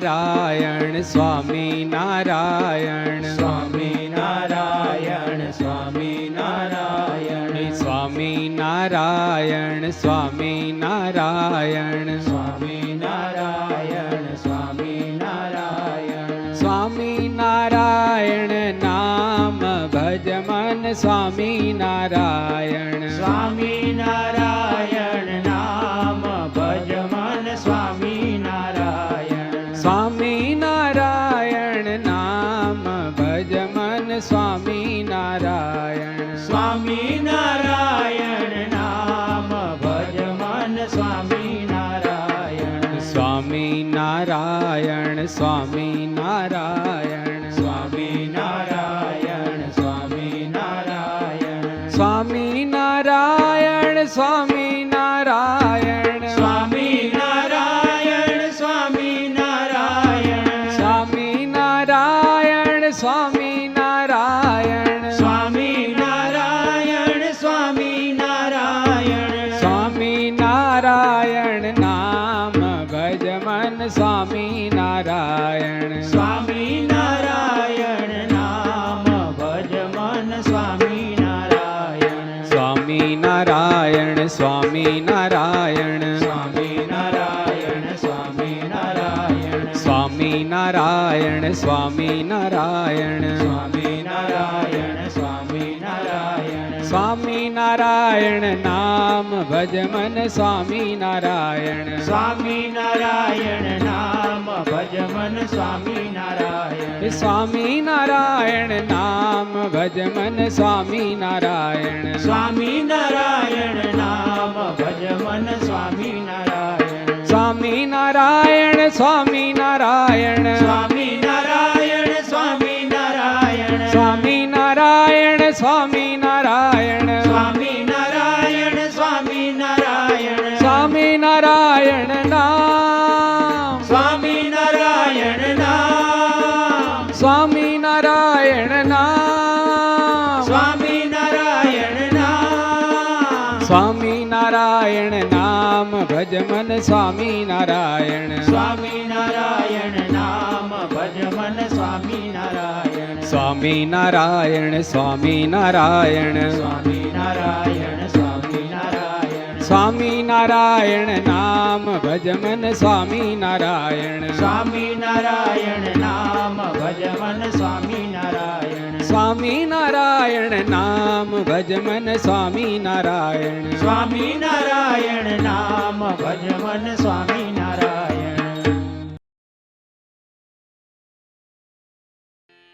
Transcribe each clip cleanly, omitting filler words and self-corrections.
નારાયણ સ્વામી નારાયણ સ્વામી નારાયણ સ્વામી નારાયણ સ્વામી નારાયણ સ્વામી નારાયણ સ્વામી નારાયણ સ્વામી નારાયણ સ્વામી નારાયણ નામ ભજ મન સ્વામી નારાયણ સ્વામી નારાયણ નામ ભજ મન સ્વામી નારાયણ સ્વામી નારાયણ નામ ભજ મન સ્વામી નારાયણ સ્વામી નારાયણ નામ ભજ મન સ્વામી નારાયણ સ્વામી નારાયણ સ્વામી નારાયણ સ્વામી નારાયણ સ્વામી નારાયણ સ્વામી નારાયણ સ્વામી નારાયણ સ્વામી નારાયણ સ્વામી નારાયણ સ્વામી નારાયણ સ્વામી નારાયણ સ્વામી નારાયણ સ્વામી નારાયણ સ્વામી નારાયણ નામ ભજ મન સ્વામી નારાયણ સ્વામી નારાયણ નામ ભજ મન સ્વામી નારાયણ સ્વામી નારાયણ સ્વામી નારાયણ સ્વામી નારાયણ સ્વામી નારાયણ સ્વામી નારાયણ સ્વામી નારાયણ સ્વામી નારાયણ સ્વામી નારાયણ સ્વામી નારાયણ નામ ભજ મન સ્વામી નારાયણ સ્વામી નારાયણ નામ ભજ મન સ્વામી નારાયણ સ્વામી નારાયણ નામ ભજ મન સ્વામી નારાયણ સ્વામી નારાયણ નામ ભજ મન સ્વામી નારાયણ સ્વામી નારાયણ સ્વામી નારાયણ સ્વામી નારાયણ સ્વામી નારાયણ સ્વામી નારાયણ સ્વામી નારાયણ સ્વામી નારાયણ સ્વામી નારાયણ સ્વામી નારાયણ નામ સ્વામી નારાયણ નામ સ્વામી નારાયણ નામ સ્વામી નારાયણ નામ સ્વામી નારાયણ નામ ભજ મન સ્વામી નારાયણ સ્વામી નારાયણ નામ ભજ મન સ્વામી નારાયણ સ્વામી નારાયણ સ્વામી નારાયણ સ્વામી નારાયણ સ્વામી નારાયણ સ્વામી નારાયણ નામ ભજ મન સ્વામી નારાયણ સ્વામી નારાયણ નામ ભજ મન સ્વામી નારાયણ સ્વામી નારાયણ નામ ભજ મન સ્વામી નારાયણ સ્વામી નારાયણ નામ ભજ મન સ્વામી નારાયણ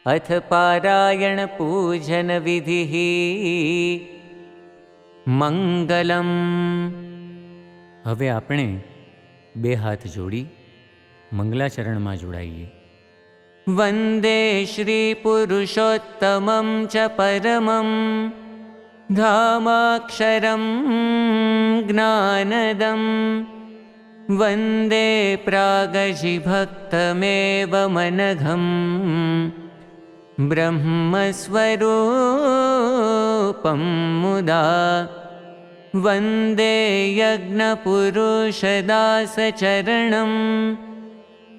अथ पारायण पूजन विधिः मंगलम। હવે આપણે બે હાથ જોડી મંગલાચરણમાં જોડાઈએ. વંદે શ્રી પુરુષોત્તમં ચ પરમં ધામાક્ષરં જ્ઞાનદં વંદે પ્રાગજિભક્તમેવ મનઘં બ્રહ્મસ્વરૂપં મુદા વંદે યજ્ઞપુરુષદાસચરણં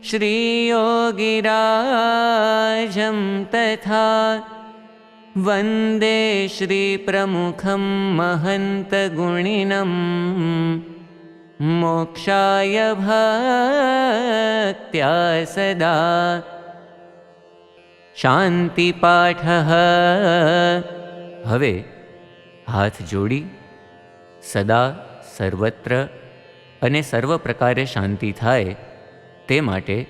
શ્રીયોગિરાજં તથા વંદે શ્રીપ્રમુખં મહંતગુણિनं મોક્ષાય ભક્ત્યા સદા. શાંતિપાઠ. હવે હાથ જોડી સદા સર્વત્ર અને સર્વ પ્રકારે શાંતિ થાય તે માટે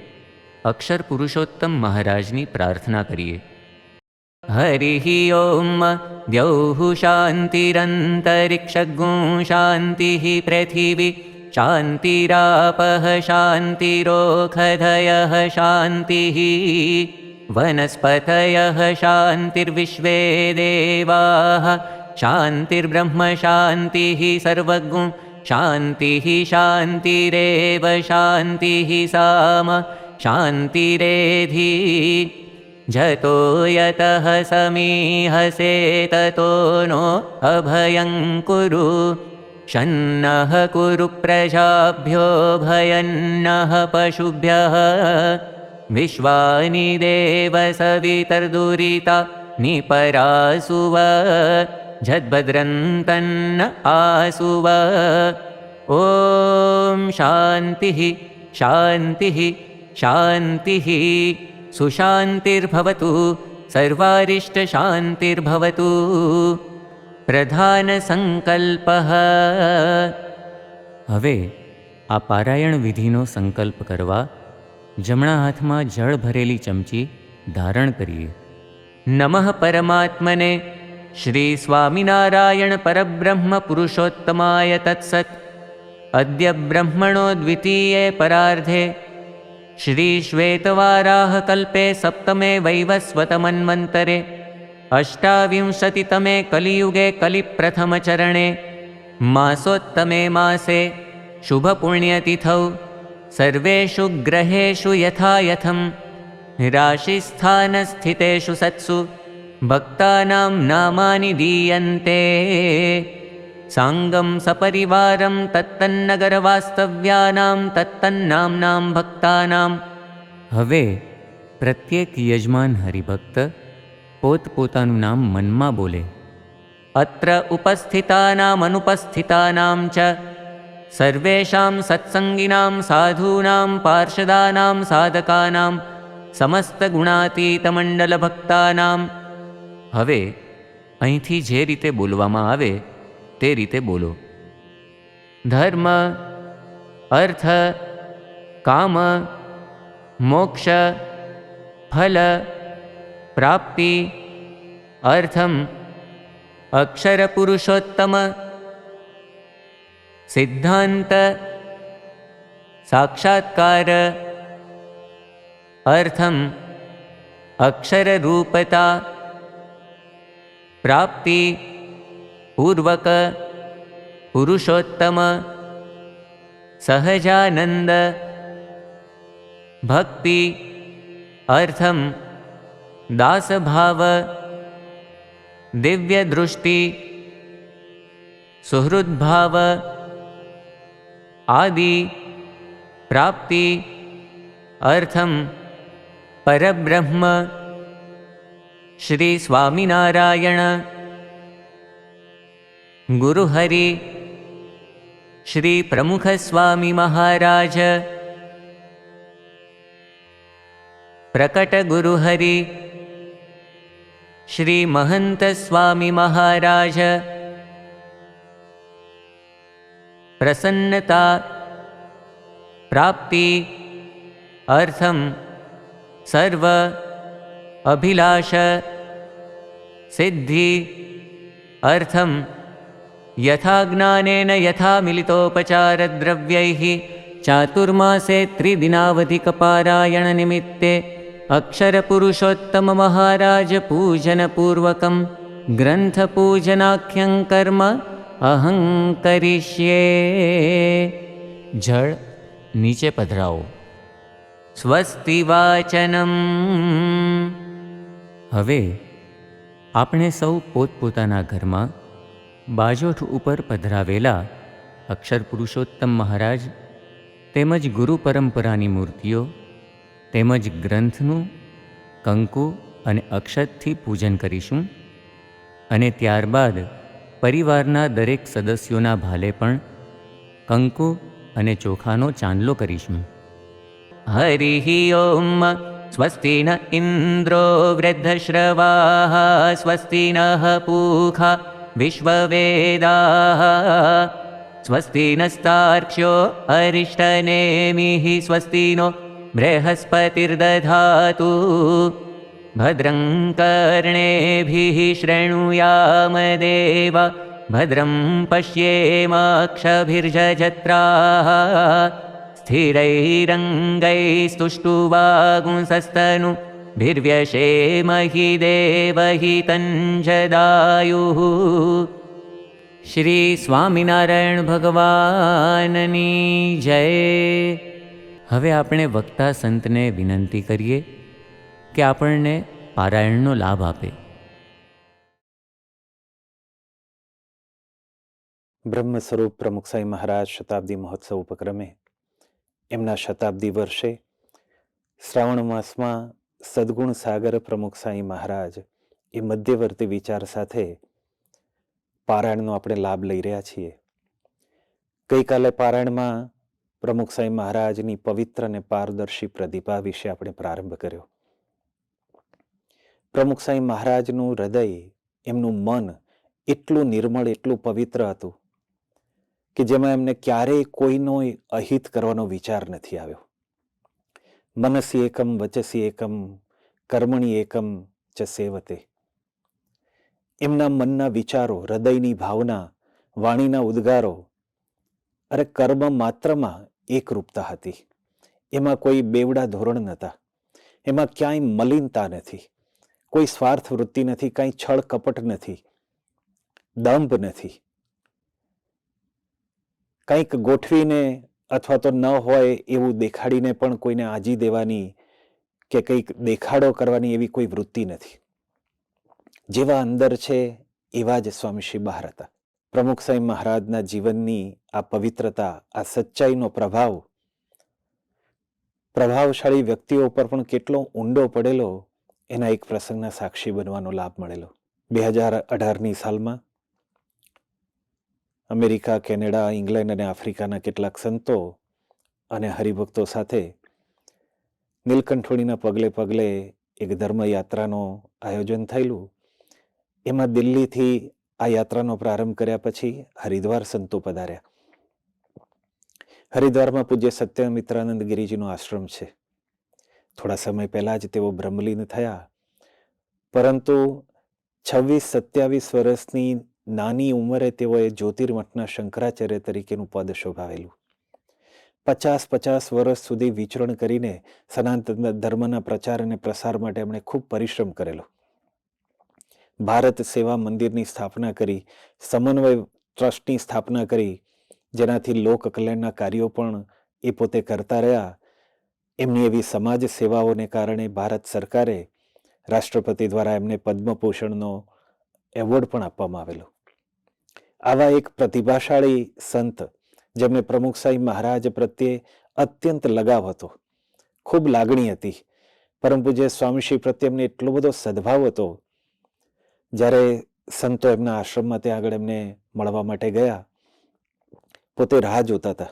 અક્ષર પુરુષોત્તમ મહારાજની પ્રાર્થના કરીએ. હરિ ઓમ દ્યૌઃ શાંતિરંતરિક્ષગું શાંતિ પૃથિવી શાંતિરાપઃ શાંતિરોષધયઃ શાંતિ વનસ્પતયઃ શાંતિર્વિશ્વે દેવાઃ શાંતિર્બ્રહ્મ શાંતિઃ સર્વગું શાંતિઃ શાંતિરેવ શાંતિઃ સામ શાંતિરેધિ જતો યતઃ સમીહસે તતો નો અભયં કુરુ शन्नः कुरु प्रजाभ्यो भयन्नः पशुभ्यः विश्वानि देव सवितर्दुरिता निपरासुव झद्भद्रन्तन्न आसुव। ॐ शान्तिः शान्तिः शान्तिः सुशान्तिर्भवतु सर्वारिष्टशान्तिर्भवतु। प्रधानसङ्कल्पः। हवे आ पारायण विधिनो संकल्प करवा जमणा हाथमां जळ भरेली चमची धारण करिए। नमः परमात्मने श्री स्वामिनारायण परब्रह्म पुरुषोत्तमाय तत्सत्। अद्य ब्रह्मणो द्वितीये परार्धे श्री श्वेतवाराह कल्पे सप्तमे वैवस्वतमन्वन्तरे अष्टाविंशतितमे कलियुगे कलिप्रथमचरणे मासोत्तमे मासे शुभपुण्यतिथौ सर्वेषु ग्रहेषु यथायथं राशिस्थानस्थितेषु सत्सु भक्तानां नामानि दीयन्ते। सांगं सपरिवारं तत्तन्नगरवास्तव्यानां तत्तन्नाम्नां भक्तानां। हवे प्रत्येक यजमान हरिभक्त पोतपोतानुं नाम मनमा बोले। अत्र उपस्थितानामनुपस्थितानां च सर्वेषां सत्संगिनां साधूनां पार्षदानां साधकानां समस्तगुणातीतमण्डलभक्तानां। हवे અહીંથી જે રીતે બોલવામાં આવે તે રીતે બોલો। ધર્મ अर्थ काम मोक्ष फल प्राप्ति अर्थम अक्षर पुरुषोत्तम सिद्धांत साक्षात्कार अर्थम अक्षर रूपता प्राप्ति पूर्वक पुरुषोत्तम सहजानंद भक्ति अर्थम दास भाव दिव्य दृष्टि सुहृद भाव आदि प्राप्ति अर्थम परब्रह्म श्री स्वामिनारायण गुरुहरि श्री प्रमुख स्वामी महाराज प्रकट गुरुहरि श्री महंत स्वामी महाराज प्रसन्नता प्राप्ति अर्थम सर्व अभिलाष सिद्धि अर्थम यथा ज्ञानेन यथा मिलितोपचारद्रव्यैः चातुर्मासे त्रिदिनावधिकपारायण निमित्ते अक्षरपुरुषोत्तम महाराज पूजनपूर्वकं ग्रंथपूजनाख्यं कर्म अहं करिष्ये। जळ नीचे पधराओ। स्वस्ति वाचनम। हवे આપણે સૌ પોતપોતાના ઘરમાં બાજોઠ ઉપર પધરાવેલા અક્ષર પુરુષોત્તમ મહારાજ તેમજ ગુરુ પરંપરાની મૂર્તિઓ તેમજ ગ્રંથનું કંકુ અને અક્ષતથી પૂજન કરીશું અને ત્યારબાદ પરિવારના દરેક સદસ્યોના ભાલે પણ કંકુ અને ચોખાનો ચાંદલો કરીશું। हरिः ओम। स्वस्ति न इंद्रो वृद्धश्रवाः स्वस्ति नः पूषा विश्ववेदाः स्वस्ति नस्तार्क्ष्यो अरिष्टनेमिः स्वस्ति नो बृहस्पतिर्दधातु भद्रं कर्णेभिः शृणुयाम देवा भद्रं पश्येमाक्षभिर्यजत्राः स्थिरैरङ्गैस्तुष्टुवागुंसस्तनुभिर्व्यशेमहि देवहितञ्जदायुः। श्री स्वामिनारायण भगवाननी जय। हवे આપણે વક્તા સંતને વિનંતી કરીએ કે આપણને પારાયણનો લાભ આપે। બ્રહ્મ સ્વરૂપ પ્રમુખ સાંઈ મહારાજ શતાબ્દી મહોત્સવ ઉપક્રમે એમના શતાબ્દી વર્ષે શ્રાવણ માસમાં સદગુણ સાગર પ્રમુખ સાંઈ મહારાજ એ મધ્યવર્તી વિચાર સાથે પારાયણનો આપણે લાભ લઈ રહ્યા છીએ. ગઈકાલે પારાયણમાં પ્રમુખ સાંઈ મહારાજની પવિત્ર અને પારદર્શી પ્રતિભા વિશે આપણે પ્રારંભ કર્યો. પ્રમુખ સાંઈ મહારાજનું હૃદય, એમનું મન એટલું નિર્મળ, એટલું પવિત્ર હતું કે જેમાં એમને ક્યારેય કોઈનો અહિત કરવાનો વિચાર નથી આવ્યો. મનસી એકમ વચસી એકમ કર્મણી એકમ ચ સેવતે. એમના મનના વિચારો, હૃદયની ભાવના, વાણીના ઉદ્ગારો અરે કર્મ માત્રમાં એકરૂપતા હતી. એમાં કોઈ બેવડા ધોરણ નહોતા, એમાં ક્યાંય મલિનતા નથી, કોઈ સ્વાર્થ વૃત્તિ નથી, કાંઈ છળ કપટ નથી, દંભ નથી. કંઈક ગોઠવીને અથવા તો ન હોય એવું દેખાડીને પણ કોઈને આજી દેવાની કે કંઈક દેખાડો કરવાની એવી કોઈ વૃત્તિ નથી. જેવા અંદર છે એવા જ સ્વામીશ્રી બહાર હતા. પ્રમુખ સાંઈ મહારાજના જીવનની આ પવિત્રતા, આ સચ્ચાઈનો પ્રભાવશાળી વ્યક્તિઓ પર પણ કેટલો ઊંડો પડેલો એના એક પ્રસંગના સાક્ષી બનવાનો લાભ મળેલો. 2018ની સાલમાં અમેરિકા, કેનેડા, ઇંગ્લેન્ડ અને આફ્રિકાના કેટલાક સંતો અને હરિભક્તો સાથે નીલકંઠોળીના પગલે પગલે એક ધર્મયાત્રાનું આયોજન થયેલું. એમાં દિલ્હીથી આ યાત્રાનો પ્રારંભ કર્યા પછી હરિદ્વાર સંતો પધાર્યા. હરિદ્વારમાં પૂજ્ય સત્યમિત્રાનંદ ગિરિજીનો આશ્રમ છે. થોડા સમય પહેલા જ તેઓ બ્રહ્મલીન થયા, પરંતુ 26-27 વર્ષની નાની ઉંમરે તેઓએ જ્યોતિર્મઠના શંકરાચાર્ય તરીકેનું પદ શોભાવેલું. 50 વર્ષ સુધી વિચરણ કરીને સનાતન ધર્મના પ્રચાર અને પ્રસાર માટે એમણે ખૂબ પરિશ્રમ કરેલો. ભારત સેવા મંદિરની સ્થાપના કરી, સમન્વય ટ્રસ્ટની સ્થાપના કરી, જેનાથી લોક કલ્યાણના કાર્યો પણ એ પોતે કરતા રહ્યા. એમની એવી સમાજ સેવાઓને કારણે ભારત સરકારે રાષ્ટ્રપતિ દ્વારા એમને પદ્મભૂષણનો એવોર્ડ પણ આપવામાં આવેલો. આવા એક પ્રતિભાશાળી સંત, જેમને પ્રમુખ સાંઈ મહારાજ પ્રત્યે અત્યંત લગાવ હતો, ખૂબ લાગણી હતી. પરમ પૂજ્ય સ્વામીશ્રી પ્રત્યે એમને એટલો બધો સદભાવ હતો. જ્યારે સંતો એમના આશ્રમમાં ત્યાં આગળ એમને મળવા માટે ગયા, પોતે રાહ જોતા હતા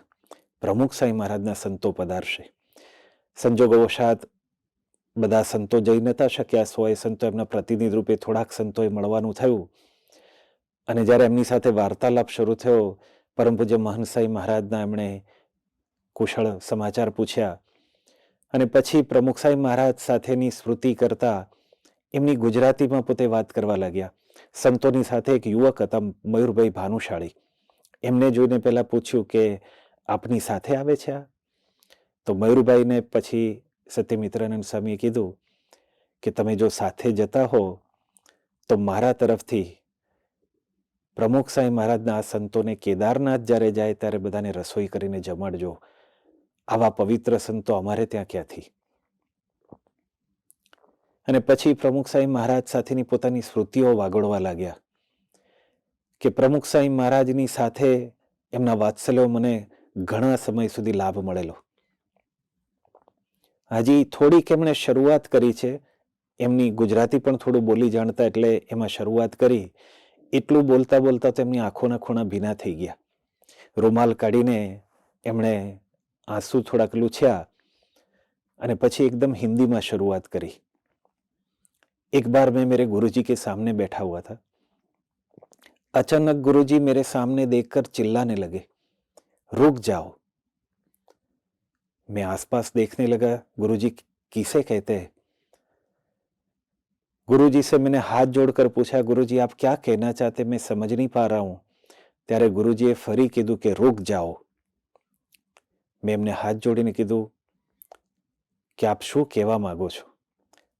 પ્રમુખ સાંઈ મહારાજના સંતો પધારશે. સંજોગવશાત બધા સંતો જઈ નતા શક્યા. 100 સંતો એમના પ્રતિનિધિ રૂપે થોડાક સંતોએ મળવાનું થયું. અને જ્યારે એમની સાથે વાર્તાલાપ શરૂ થયો, પરમ પૂજ્ય મહંત સાંઈ મહારાજના એમણે કુશળ સમાચાર પૂછ્યા અને પછી પ્રમુખ સાંઈ મહારાજ સાથેની સ્મૃતિ કરતા એમની ગુજરાતીમાં પોતે વાત કરવા લાગ્યા. સંતોની સાથે એક યુવક હતા, મયુરભાઈ ભાનુશાળી. એમને જોઈને પહેલા પૂછ્યું કે આપની સાથે આવે છે આ? તો મયુરભાઈને પછી સત્યમિત્રાનંદ સ્વામીએ કીધું કે તમે જો સાથે જતા હો તો મારા તરફથી પ્રમુખ સાંઈ મહારાજના આ સંતોને કેદારનાથ જ્યારે જાય ત્યારે બધાને રસોઈ કરીને જમાડજો. આવા પવિત્ર સંતો અમારે ત્યાં ક્યાંથી? અને પછી પ્રમુખ સાંઈ મહારાજ સાથેની પોતાની સ્મૃતિઓ વાગોળવા લાગ્યા કે પ્રમુખ સાંઈ મહારાજની સાથે એમના વાત્સલ્યો મને ઘણા સમય સુધી લાભ મળેલો. હજી થોડીક એમણે શરૂઆત કરી છે, એમની ગુજરાતી પણ થોડું બોલી જાણતા એટલે એમાં શરૂઆત કરી. એટલું બોલતા બોલતા તો એમની આંખોના ખૂણા ભીના થઈ ગયા. રૂમાલ કાઢીને એમણે આંસુ થોડાક લૂછ્યા અને પછી એકદમ હિન્દીમાં શરૂઆત કરી. एक बार मैं मेरे गुरुजी के सामने बैठा हुआ था. अचानक गुरुजी मेरे सामने देखकर चिल्लाने लगे, रुक जाओ. मैं आसपास देखने लगा, गुरुजी किसे कहते हैं? गुरुजी से मैंने हाथ जोड़कर पूछा, गुरुजी आप क्या कहना चाहते, मैं समझ नहीं पा रहा हूं. ત્યારે ગુરુજીએ ફરી કીધું કે रुक जाओ. મેં એમને હાથ જોડીને કીધું કે આપ શું કહેવા માંગો છો?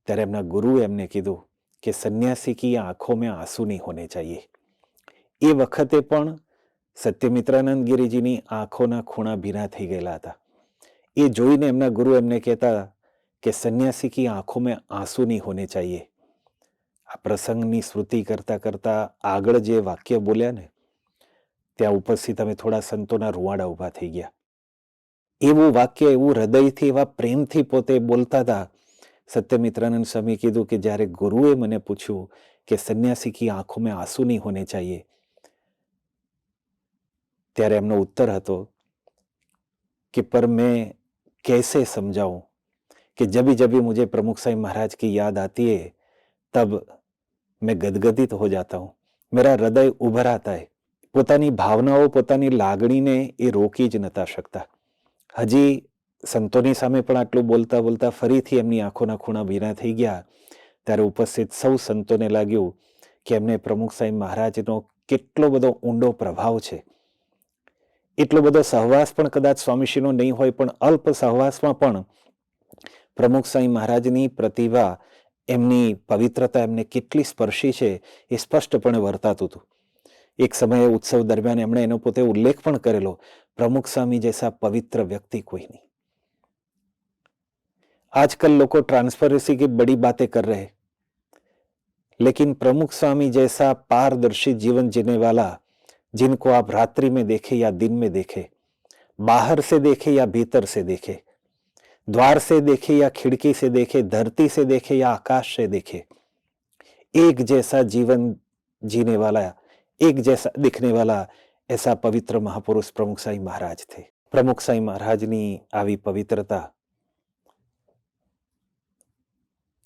ત્યારે એમના ગુરુએ એમને કીધું કે સન્યાસી કી આંખો મેં આંસુ નહીં હોને ચાહીએ. એ વખતે પણ સત્યમિત્રાનંદ ગિરિજીની આંખોના ખૂણા ભીના થઈ ગયેલા હતા. એ જોઈને એમના ગુરુ એમને કહેતા કે સન્યાસી કી આંખો મેં આંસુ નહીં હોને ચાહીએ. આ પ્રસંગની સ્મૃતિ કરતા કરતા આગળ જે વાક્ય બોલ્યા ને, ત્યાં ઉપસ્થિત અમે થોડા સંતોના રૂવાડા ઊભા થઈ ગયા. એવું વાક્ય, એવું હૃદયથી, એવા પ્રેમથી પોતે બોલતા હતા. સત્યમિત્રાનંદ સ્વામી કીધું કે જ્યારે ગુરુએ મને પૂછ્યું કે સન્યાસી કી આંખો મેં આંસू નહીં હોને ચાહીએ, ત્યારે એમનો ઉત્તર હતો कि पर मैं कैसे समझाऊं कि जब जब मुझे प्रमुख साईं महाराज की याद आती है तब मैं गदगदित हो जाता हूं, मेरा हृदय उभर आता है. પોતાની ભાવનાઓ, પોતાની લાગણીને એ રોકી જ નતા શકતા. હજી સંતોની સામે પણ આટલું બોલતા બોલતા ફરીથી એમની આંખોના ખૂણા ભીના થઈ ગયા. ત્યારે ઉપસ્થિત સૌ સંતોને લાગ્યું કે એમને પ્રમુખ સાईं મહારાજનો કેટલો બધો ઊંડો પ્રભાવ છે. એટલો બધો સહવાસ પણ કદાચ સ્વામીશ્રીનો નહીં હોય, પણ અલ્પ સહવાસમાં પણ પ્રમુખ સાईं મહારાજની પ્રતિભા, એમની પવિત્રતા એમને કેટલી સ્પર્શી છે એ સ્પષ્ટપણે વર્તાતું હતું. એક સમયે ઉત્સવ દરમિયાન એમણે એનો પોતે ઉલ્લેખ પણ કરેલો, પ્રમુખ સ્વામી જૈસા પવિત્ર વ્યક્તિ કોઈ નહીં. आजकल लोग ट्रांसपेरेंसी की बड़ी बातें कर रहे हैं, लेकिन प्रमुख स्वामी जैसा पारदर्शी जीवन जीने वाला, जिनको आप रात्रि में देखे या दिन में देखे, बाहर से देखे या भीतर से देखे, द्वार से देखे या खिड़की से देखे, धरती से देखे या आकाश से देखे, एक जैसा जीवन जीने वाला, एक जैसा दिखने वाला, ऐसा पवित्र महापुरुष प्रमुख साईं महाराज थे. प्रमुख साईं महाराजनी આવી પવિત્રતા,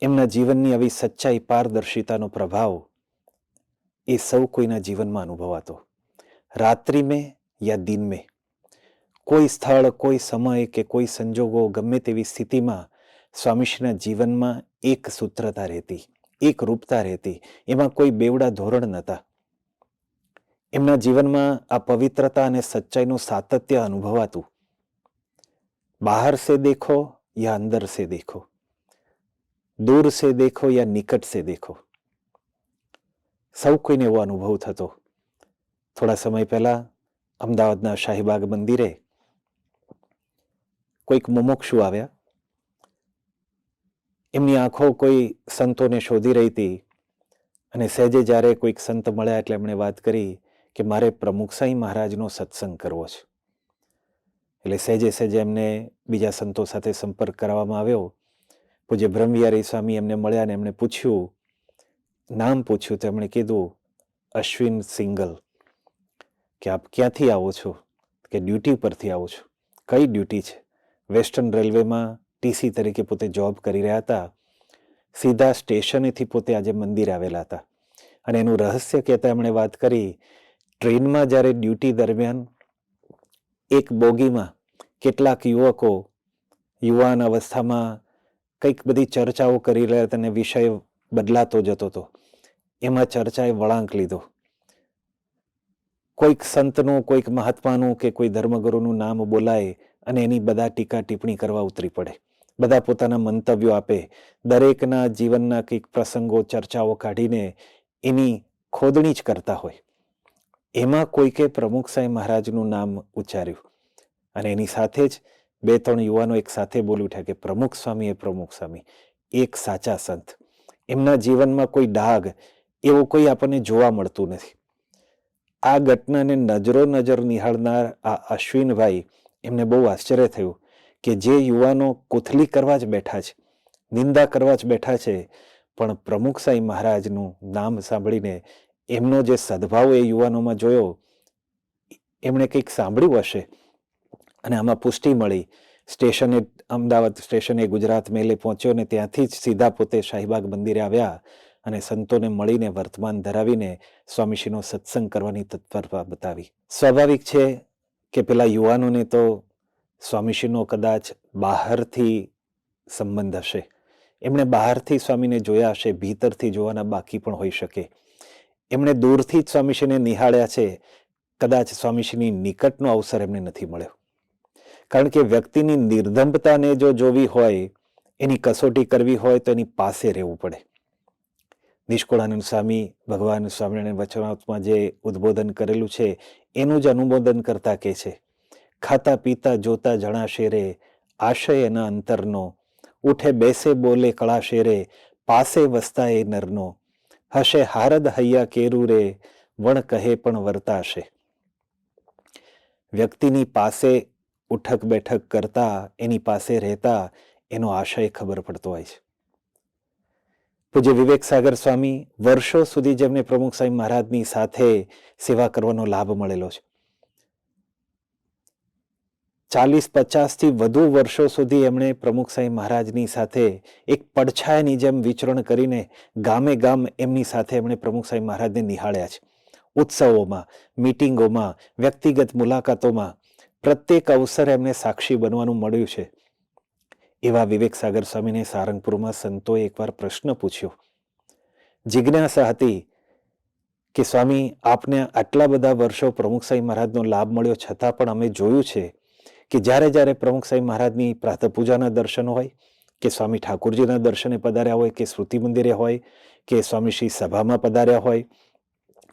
એમના જીવનની આવી સચ્ચાઈ, પારદર્શિતાનો પ્રભાવ એ સૌ કોઈના જીવનમાં અનુભવાતો. રાત્રિ મેં યા દિન મેં, કોઈ સ્થળ, કોઈ સમય કે કોઈ સંજોગો, ગમે તેવી સ્થિતિમાં સ્વામીશ્રીના જીવનમાં એક સૂત્રતા રહેતી, એક રૂપતા રહેતી. એમાં કોઈ બેવડા ધોરણ નહોતા. એમના જીવનમાં આ પવિત્રતા અને સચ્ચાઈનું સાતત્ય અનુભવાતું. બહાર સે દેખો યા અંદર સે દેખો, दूर से देखो या निकट से देखो, સૌ કોઈને એવો અનુભવ થતો. થોડા સમય પહેલા અમદાવાદના શાહીબાગ મંદિરે કોઈક મુમુક્ષુ આવ્યા. એમની આંખો કોઈ સંતોને શોધી રહી હતી અને સહેજે જ્યારે કોઈક સંત મળ્યા એટલે એમણે વાત કરી કે મારે પ્રમુખ સાईं મહારાજનો સત્સંગ કરવો છે. એટલે સહેજે સહેજે એમને બીજા સંતો સાથે સંપર્ક કરાવવામાં આવ્યો. પૂજ્ય બ્રહ્મવિહારી સ્વામી એમને મળ્યા ને એમણે પૂછ્યું, નામ પૂછ્યું તો એમણે કીધું અશ્વિન સિંગલ, કે આપ ક્યાંથી આવો છો? કે ડ્યુટી પરથી આવો છો. કઈ ડ્યુટી છે? વેસ્ટર્ન રેલવેમાં ટીસી તરીકે પોતે જોબ કરી રહ્યા હતા. સીધા સ્ટેશનેથી પોતે આજે મંદિર આવેલા હતા. અને એનું રહસ્ય કહેતા એમણે વાત કરી, ટ્રેનમાં જ્યારે ડ્યુટી દરમિયાન એક બોગીમાં કેટલાક યુવકો યુવાન અવસ્થામાં કંઈક બધી ચર્ચાઓ કરી રહ્યા હતા અને વિષય બદલાતો જતો હતો. એમાં ચર્ચાએ વળાંક લીધો. કોઈક સંતનું, કોઈક મહાત્માનું કે કોઈ ધર્મગુરુનું નામ બોલાય અને એની બધા ટીકા ટિપ્પણી કરવા ઉતરી પડે. બધા પોતાના મંતવ્યો આપે. દરેકના જીવનના કંઈક પ્રસંગો, ચર્ચાઓ કાઢીને એની ખોદણી જ કરતા હોય. એમાં કોઈકે પ્રમુખ સાईं મહારાજનું નામ ઉચ્ચાર્યું અને એની સાથે જ બે ત્રણ યુવાનો એક સાથે બોલી ઉઠ્યા કે પ્રમુખ સ્વામી એ પ્રમુખ સ્વામી, એક સાચા સંત. એમના જીવનમાં કોઈ ડાઘ એવું કોઈ આપણને જોવા મળતું નથી. આ ઘટનાને નજરો નજર નિહાળનાર આ અશ્વિનભાઈ, એમને બહુ આશ્ચર્ય થયું કે જે યુવાનો કોથલી કરવા જ બેઠા છે, નિંદા કરવા જ બેઠા છે, પણ પ્રમુખ સાईं મહારાજનું નામ સાંભળીને એમનો જે સદભાવ એ યુવાનોમાં જોયો, એમણે કંઈક સાંભળ્યું હશે અને આમાં પુષ્ટિ મળી. સ્ટેશને, અમદાવાદ સ્ટેશને ગુજરાત મેલે પહોંચ્યો ને ત્યાંથી જ સીધા પોતે શાહીબાગ મંદિરે આવ્યા અને સંતોને મળીને વર્તમાન ધરાવીને સ્વામીશ્રીનો સત્સંગ કરવાની તત્પરતા બતાવી. સ્વાભાવિક છે કે પેલા યુવાનોને તો સ્વામીશ્રીનો કદાચ બહારથી સંબંધ હશે. એમણે બહારથી સ્વામીને જોયા હશે, ભીતરથી જોવાના બાકી પણ હોઈ શકે. એમણે દૂરથી જ સ્વામીશ્રીને નિહાળ્યા છે, કદાચ સ્વામીશ્રીની નિકટનો અવસર એમને નથી મળ્યો. કારણ કે વ્યક્તિની નિર્ધંભતાને જો જોવી હોય, એની કસોટી કરવી હોય તો એની પાસે રહેવું પડે. નિષ્કુળાનંદ સ્વામી ભગવાન સ્વામિનારાયણ વચનામૃતમાં જે ઉદ્બોધન કરેલું છે એનું જ અનુમોદન કરતા કહે છે, ખાતા પીતા જોતા જણાશે રે, આશય એના અંતરનો, ઉઠે બેસે બોલે કળાશે રે, પાસે વસતા એ નરનો, હશે હારદ હૈયા કેરું રે, વણ કહે પણ વર્તાશે. વ્યક્તિની પાસે ઉઠક બેઠક કરતા, એની પાસે રહેતા એનો આશય ખબર પડતો હોય છે. પૂજ્ય વિવેક સાગર સ્વામી વર્ષો સુધી જેમને પ્રમુખ સ્વામી મહારાજની સાથે સેવા કરવાનો લાભ મળેલો છે, 40-50થી વધુ વર્ષો સુધી એમણે પ્રમુખ સ્વામી મહારાજની સાથે એક પડછાયાની જેમ વિચરણ કરીને ગામે ગામ એમની સાથે એમણે પ્રમુખ સ્વામી મહારાજને નિહાળ્યા છે. ઉત્સવોમાં, મીટિંગોમાં, વ્યક્તિગત મુલાકાતોમાં પ્રત્યેક અવસરે એમને સાક્ષી બનવાનું મળ્યું છે. એવા વિવેક સાગર સ્વામીને સારંગપુરમાં સંતોએ એકવાર પ્રશ્ન પૂછ્યો. જિજ્ઞાસા હતી કે સ્વામી, આપને આટલા બધા વર્ષો પ્રમુખ સ્વામી મહારાજનો લાભ મળ્યો છતાં પણ અમે જોયું છે કે જ્યારે જ્યારે પ્રમુખ સ્વામી મહારાજની પ્રાતઃ પૂજાના દર્શન હોય, કે સ્વામી ઠાકુરજીના દર્શને પધાર્યા હોય, કે સ્મૃતિ મંદિરે હોય, કે સ્વામીશ્રી સભામાં પધાર્યા હોય,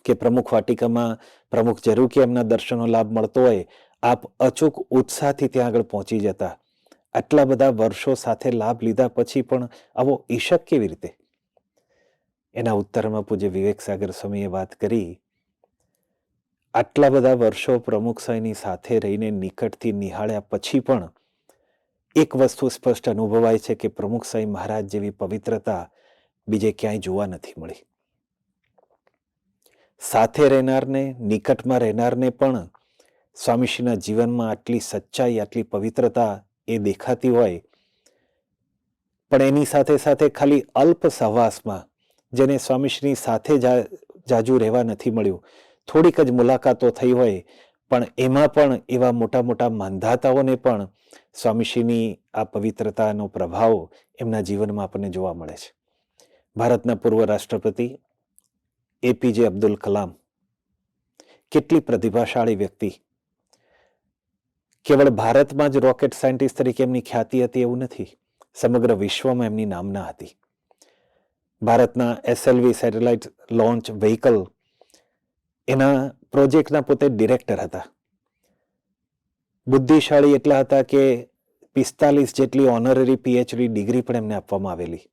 કે પ્રમુખ વાટિકામાં પ્રમુખ જરૂકી એમના દર્શનનો લાભ મળતો હોય, આપ અચૂક ઉત્સાહથી ત્યાં આગળ પહોંચી જતા. આટલા બધા વર્ષો સાથે લાભ લીધા પછી પણ આવો ઈશક કેવી રીતે? એના ઉત્તરમાં પૂજ્ય વિવેક સાગર સ્વામીએ વાત કરી, આટલા બધા વર્ષો પ્રમુખ સ્વામીની સાથે રહીને નિકટથી નિહાળ્યા પછી પણ એક વસ્તુ સ્પષ્ટ અનુભવાય છે કે પ્રમુખ સ્વામી મહારાજ જેવી પવિત્રતા બીજે ક્યાંય જોવા નથી મળી. સાથે રહેનારને, નિકટમાં રહેનારને પણ સ્વામીશ્રીના જીવનમાં આટલી સચ્ચાઈ, આટલી પવિત્રતા એ દેખાતી હોય, પણ એની સાથે સાથે ખાલી અલ્પ સહવાસમાં, જેને સ્વામીશ્રીની સાથે જાજુ રહેવા નથી મળ્યું, થોડીક જ મુલાકાતો થઈ હોય, પણ એમાં પણ એવા મોટા મોટા માંધાતાઓને પણ સ્વામીશ્રીની આ પવિત્રતાનો પ્રભાવ એમના જીવનમાં આપણને જોવા મળે છે. ભારતના પૂર્વ રાષ્ટ્રપતિ એપીજે અબ્દુલ કલામ કેટલી પ્રતિભાશાળી વ્યક્તિ. કેવળ ભારતમાં જ રોકેટ સાયન્ટિસ્ટ તરીકે એમની ખ્યાતિ હતી એવું નથી, સમગ્ર વિશ્વમાં એમની નામના હતી. ભારતના એસએલવી સેટેલાઇટ લોન્ચ વ્હીકલ, એના પ્રોજેક્ટના પોતે ડિરેક્ટર હતા. બુદ્ધિશાળી એટલા હતા કે 45 જેટલી ઓનરરી પીએચડી ડિગ્રી પણ એમને આપવામાં આવેલી.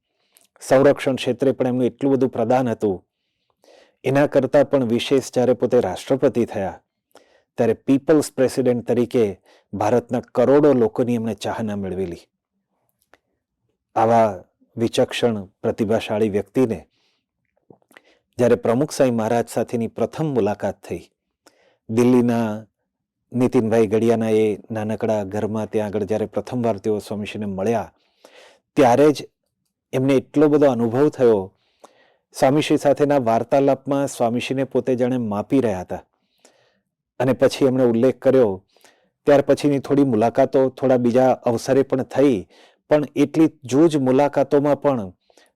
સંરક્ષણ ક્ષેત્રે પણ એમનું એટલું બધું પ્રદાન હતું. એના કરતાં પણ વિશેષ જ્યારે પોતે રાષ્ટ્રપતિ થયા ત્યારે પીપલ્સ પ્રેસિડેન્ટ તરીકે ભારતના કરોડો લોકોની એમણે ચાહના મેળવેલી. આવા વિચક્ષણ પ્રતિભાશાળી વ્યક્તિને જ્યારે પ્રમુખ સ્વામી મહારાજ સાથેની પ્રથમ મુલાકાત થઈ, દિલ્હીના નીતિનભાઈ ગડિયાના એ નાનકડા ઘરમાં ત્યાં આગળ જ્યારે પ્રથમવાર તેઓ સ્વામીશ્રીને મળ્યા, ત્યારે જ એમને એટલો બધો અનુભવ થયો. સ્વામીશ્રી સાથેના વાર્તાલાપમાં સ્વામીશ્રીને પોતે જાણે માપી રહ્યા હતા. અને પછી એમણે ઉલ્લેખ કર્યો, ત્યાર પછીની થોડી મુલાકાતો થોડા બીજા અવસરે પણ થઈ, પણ એટલી જૂજ મુલાકાતોમાં પણ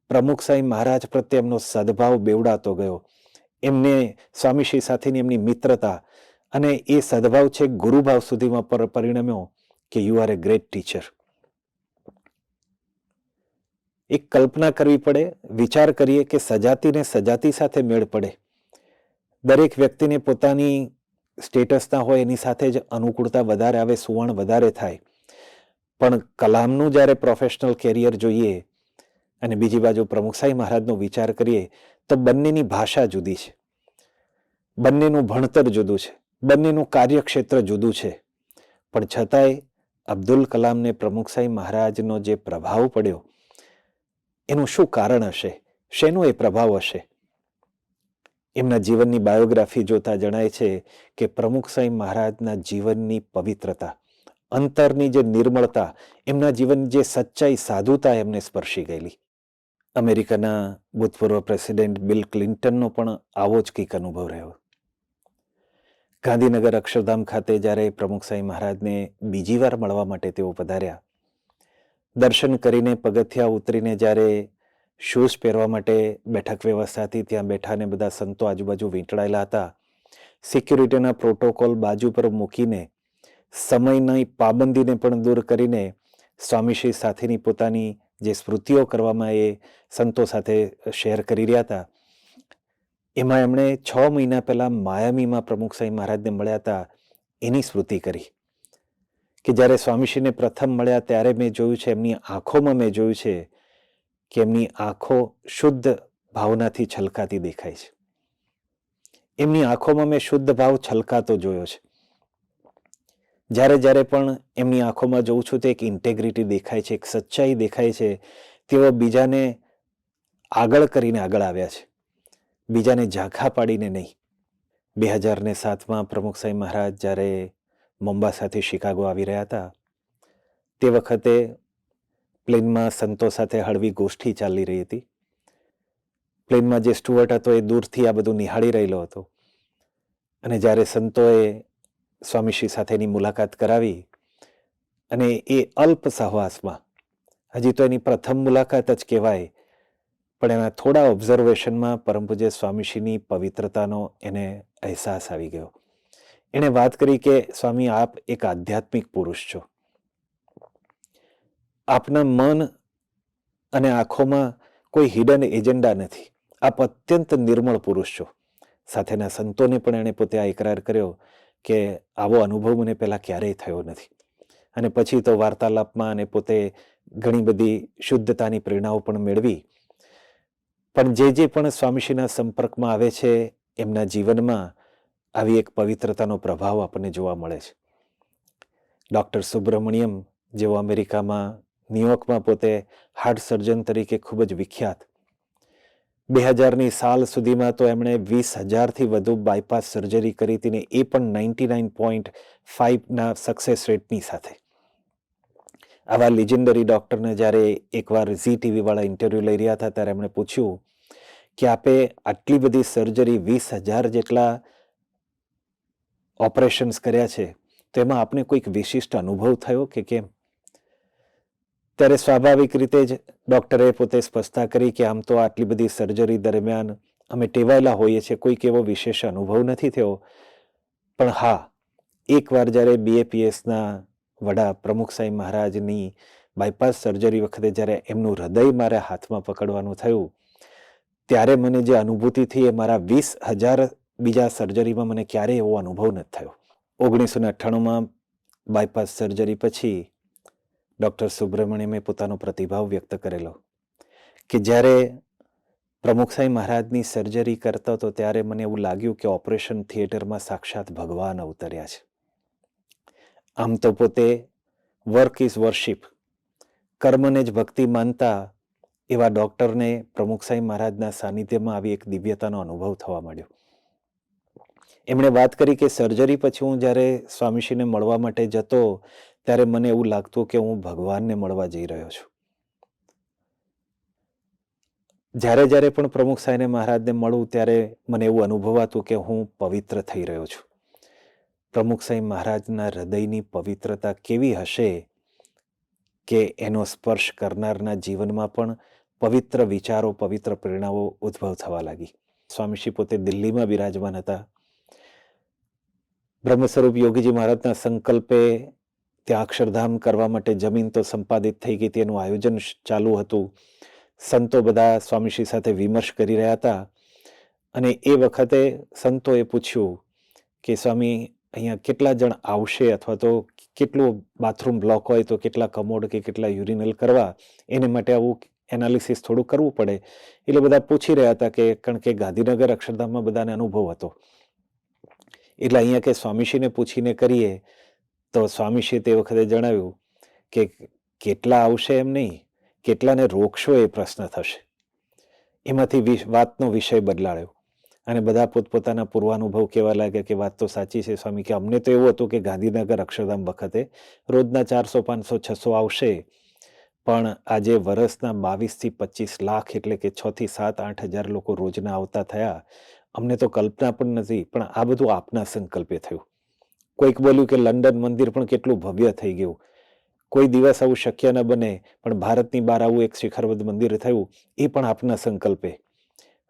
પ્રમુખ સ્વામી મહારાજ પ્રત્યે એમનો સદભાવ બેવડાતો ગયો. એમને સ્વામીશ્રી સાથેની એમની મિત્રતા અને એ સદભાવ છે ગુરુભાવ સુધીમાં પરિણમ્યો કે you are A great teacher. એક કલ્પના કરવી પડે, વિચાર કરીએ કે સજાતીને સજાતી સાથે મેળ પડે. દરેક વ્યક્તિને પોતાની સ્ટેટસના હોય એની સાથે જ અનુકૂળતા વધારે આવે, સુવર્ણ વધારે થાય. પણ કલામનું જ્યારે પ્રોફેશનલ કેરિયર જોઈએ અને બીજી બાજુ પ્રમુખ સ્વામી મહારાજનો વિચાર કરીએ તો બંનેની ભાષા જુદી છે, બંનેનું ભણતર જુદું છે, બંનેનું કાર્યક્ષેત્ર જુદું છે. પણ છતાંય અબ્દુલ કલામને પ્રમુખ સ્વામી મહારાજનો જે પ્રભાવ પડ્યો એનું શું કારણ હશે? શેનો એ પ્રભાવ હશે? એમના જીવનની બાયોગ્રાફી જોતા જણાય છે કે પ્રમુખ સ્વામી મહારાજના જીવનની પવિત્રતા, અંતરની જે નિર્મળતા, એમના જીવનની જે સચ્ચાઈ, સાધુતા એમને સ્પર્શી ગયેલી. અમેરિકાના ભૂતપૂર્વ પ્રેસિડેન્ટ બિલ ક્લિન્ટનનો પણ આવો જ કંઈક અનુભવ રહ્યો. ગાંધીનગર અક્ષરધામ ખાતે જ્યારે પ્રમુખ સ્વામી મહારાજને બીજી વાર મળવા માટે તેઓ પધાર્યા, દર્શન કરીને પગથિયા ઉતરીને જ્યારે શૂઝ પહેરવા માટે બેઠક વ્યવસ્થાથી ત્યાં બેઠાને બધા સંતો આજુબાજુ વીંટળાયેલા હતા, સિક્યુરિટીના પ્રોટોકોલ બાજુ પર મૂકીને, સમયની પાબંદીને પણ દૂર કરીને સ્વામીશ્રી સાથેની પોતાની જે સ્મૃતિઓ કરવામાં એ સંતો સાથે શેર કરી રહ્યા હતા, એમાં એમણે 6 મહિના પહેલા માયામીમાં પ્રમુખ સ્વામી મહારાજને મળ્યા હતા એની સ્મૃતિ કરી કે જ્યારે સ્વામીશ્રીને પ્રથમ મળ્યા ત્યારે મેં જોયું છે, એમની આંખોમાં મેં જોયું છે કે એમની આંખો શુદ્ધ ભાવનાથી છલકાતી દેખાય છે. એમની આંખોમાં મેં શુદ્ધ ભાવ છલકાતો જોયો છે. જ્યારે જ્યારે પણ એમની આંખોમાં જોઉં છું તો એક ઇન્ટેગ્રિટી દેખાય છે, એક સચ્ચાઈ દેખાય છે. તેઓ બીજાને આગળ કરીને આગળ આવ્યા છે, બીજાને ઝાંખા પાડીને નહીં. 2007માં પ્રમુખ સાંઈ મહારાજ જ્યારે મોમ્બાસાથી શિકાગો આવી રહ્યા હતા, તે વખતે પ્લેનમાં સંતો સાથે હળવી ગોષ્ઠી ચાલી રહી હતી. પ્લેનમાં જે સ્ટુઅર્ટ હતો એ દૂરથી આ બધું નિહાળી રહેલો હતો, અને જ્યારે સંતોએ સ્વામીશ્રી સાથેની મુલાકાત કરાવી, અને એ અલ્પ સહવાસમાં, હજી તો એની પ્રથમ મુલાકાત જ કહેવાય, પણ એના થોડા ઓબ્ઝર્વેશનમાં પરમ પૂજ્ય સ્વામીશ્રીની પવિત્રતાનો એને અહેસાસ આવી ગયો. એણે વાત કરી કે સ્વામી, આપ એક આધ્યાત્મિક પુરુષ છો. આપના મન અને આંખોમાં કોઈ હિડન એજન્ડા નથી. આપ અત્યંત નિર્મળ પુરુષ છો. સાથેના સંતોને પણ એણે પોતે આ ઇકરાર કર્યો કે આવો અનુભવ મને પહેલાં ક્યારેય થયો નથી. અને પછી તો વાર્તાલાપમાં અને પોતે ઘણી બધી શુદ્ધતાની પ્રેરણાઓ પણ મેળવી. પણ જે પણ સ્વામીશ્રીના સંપર્કમાં આવે છે, એમના જીવનમાં આવી એક પવિત્રતાનો પ્રભાવ આપણને જોવા મળે છે. ડૉક્ટર સુબ્રમણ્યમ, જેઓ અમેરિકામાં ન્યુયોર્કમાં પોતે હાર્ટ સર્જન તરીકે ખૂબ જ વિખ્યાત, 2000ની સાલ સુધીમાં તો એમણે 20,000થી વધુ બાયપાસ સર્જરી કરી હતી, ને એ પણ 99.5ના સક્સેસ રેટની સાથે. આવા લિજેન્ડરી ડૉક્ટરને જ્યારે એકવાર ઝી ટીવીવાળા ઇન્ટરવ્યૂ લઈ રહ્યા હતા, ત્યારે એમણે પૂછ્યું કે આપે આટલી બધી સર્જરી, 20,000 જેટલા ઓપરેશન્સ કર્યા છે, તો એમાં આપને કોઈક વિશિષ્ટ અનુભવ થયો કે કેમ? ત્યારે સ્વાભાવિક રીતે જ ડૉક્ટરે પોતે સ્પષ્ટતા કરી કે આમ તો આટલી બધી સર્જરી દરમિયાન અમે ટેવાયેલા હોઈએ છીએ, કોઈક એવો વિશેષ અનુભવ નથી થયો. પણ હા, એકવાર જ્યારે BAPSના વડા પ્રમુખ સાંઈ મહારાજની બાયપાસ સર્જરી વખતે જ્યારે એમનું હૃદય મારા હાથમાં પકડવાનું થયું, ત્યારે મને જે અનુભૂતિ થઈ એ મારા 20,000 બીજા સર્જરીમાં મને ક્યારેય એવો અનુભવ નથી થયો. 1998માં બાયપાસ સર્જરી પછી ડૉક્ટર સુબ્રમણ્યમે પોતાનો પ્રતિભાવ વ્યક્ત કરેલો કે જ્યારે પ્રમુખ સાંઈ મહારાજની સર્જરી કરતો હતો, ત્યારે મને એવું લાગ્યું કે ઓપરેશન થિયેટરમાં સાક્ષાત ભગવાન અવતર્યા છે. આમ તો પોતે વર્ક ઇઝ વર્શિપ, કર્મને જ ભક્તિ માનતા એવા ડૉક્ટરને પ્રમુખ સાંઈ મહારાજના સાનિધ્યમાં આવી એક દિવ્યતાનો અનુભવ થવા માંડ્યો. એમણે વાત કરી કે સર્જરી પછી હું જ્યારે સ્વામીશ્રીને મળવા માટે જતો, ત્યારે મને એવું લાગતું કે હું ભગવાનને મળવા જઈ રહ્યો છું. જ્યારે જ્યારે પણ પ્રમુખ સાંઈ મહારાજને મળું, ત્યારે મને એવું અનુભવાતું કે હું પવિત્ર થઈ રહ્યો છું. પ્રમુખ સાંઈ મહારાજના હૃદયની પવિત્રતા કેવી હશે કે એનો સ્પર્શ કરનારના જીવનમાં પણ પવિત્ર વિચારો, પવિત્ર પ્રેરણાઓ ઉદ્ભવ થવા લાગી. સ્વામીશ્રી પોતે દિલ્હીમાં બિરાજમાન હતા. બ્રહ્મ સ્વરૂપ યોગીજી મહારાજના સંકલ્પે ત્યાં અક્ષરધામ કરવા માટે જમીન તો સંપાદિત થઈ ગઈ હતી, એનું આયોજન ચાલુ હતું. સંતો બધા સ્વામીશ્રી સાથે વિમર્શ કરી રહ્યા હતા, અને એ વખતે સંતોએ પૂછ્યું કે સ્વામી, અહીંયા કેટલા જણ આવશે, અથવા તો કેટલું બાથરૂમ બ્લોક હોય તો કેટલા કમોડ કે કેટલા યુરિનલ કરવા, એને માટે આવું એનાલિસિસ થોડું કરવું પડે. એટલે બધા પૂછી રહ્યા હતા કે, કારણ કે ગાંધીનગર અક્ષરધામમાં બધાને અનુભવ હતો, એટલે અહીંયા કે સ્વામીશ્રીને પૂછીને કરીએ. તો સ્વામીશ્રીએ તે વખતે જણાવ્યું કે કેટલા આવશે એમ નહીં, કેટલાને રોકશો એ પ્રશ્ન થશે. એમાંથી વાતનો વિષય બદલાયો, અને બધા પોતપોતાના પૂર્વાનુભવ કહેવા લાગ્યા કે વાત તો સાચી છે સ્વામી, કે અમને તો એવું હતું કે ગાંધીનગર અક્ષરધામ વખતે રોજના 400, 500, 600 આવશે, પણ આજે વર્ષના 22 થી 25 લાખ, એટલે કે 6 થી 7, 8 હજાર લોકો રોજના આવતા થયા. અમને તો કલ્પના પણ નથી, પણ આ બધું આપના સંકલ્પે થયું. કોઈક બોલ્યું કે લંડન મંદિર પણ કેટલું ભવ્ય થઈ ગયું, કોઈ દિવસ આવું શક્ય ન બને, પણ ભારતની બહાર આવું એક શિખરવદ મંદિર થયું, એ પણ આપના સંકલ્પે.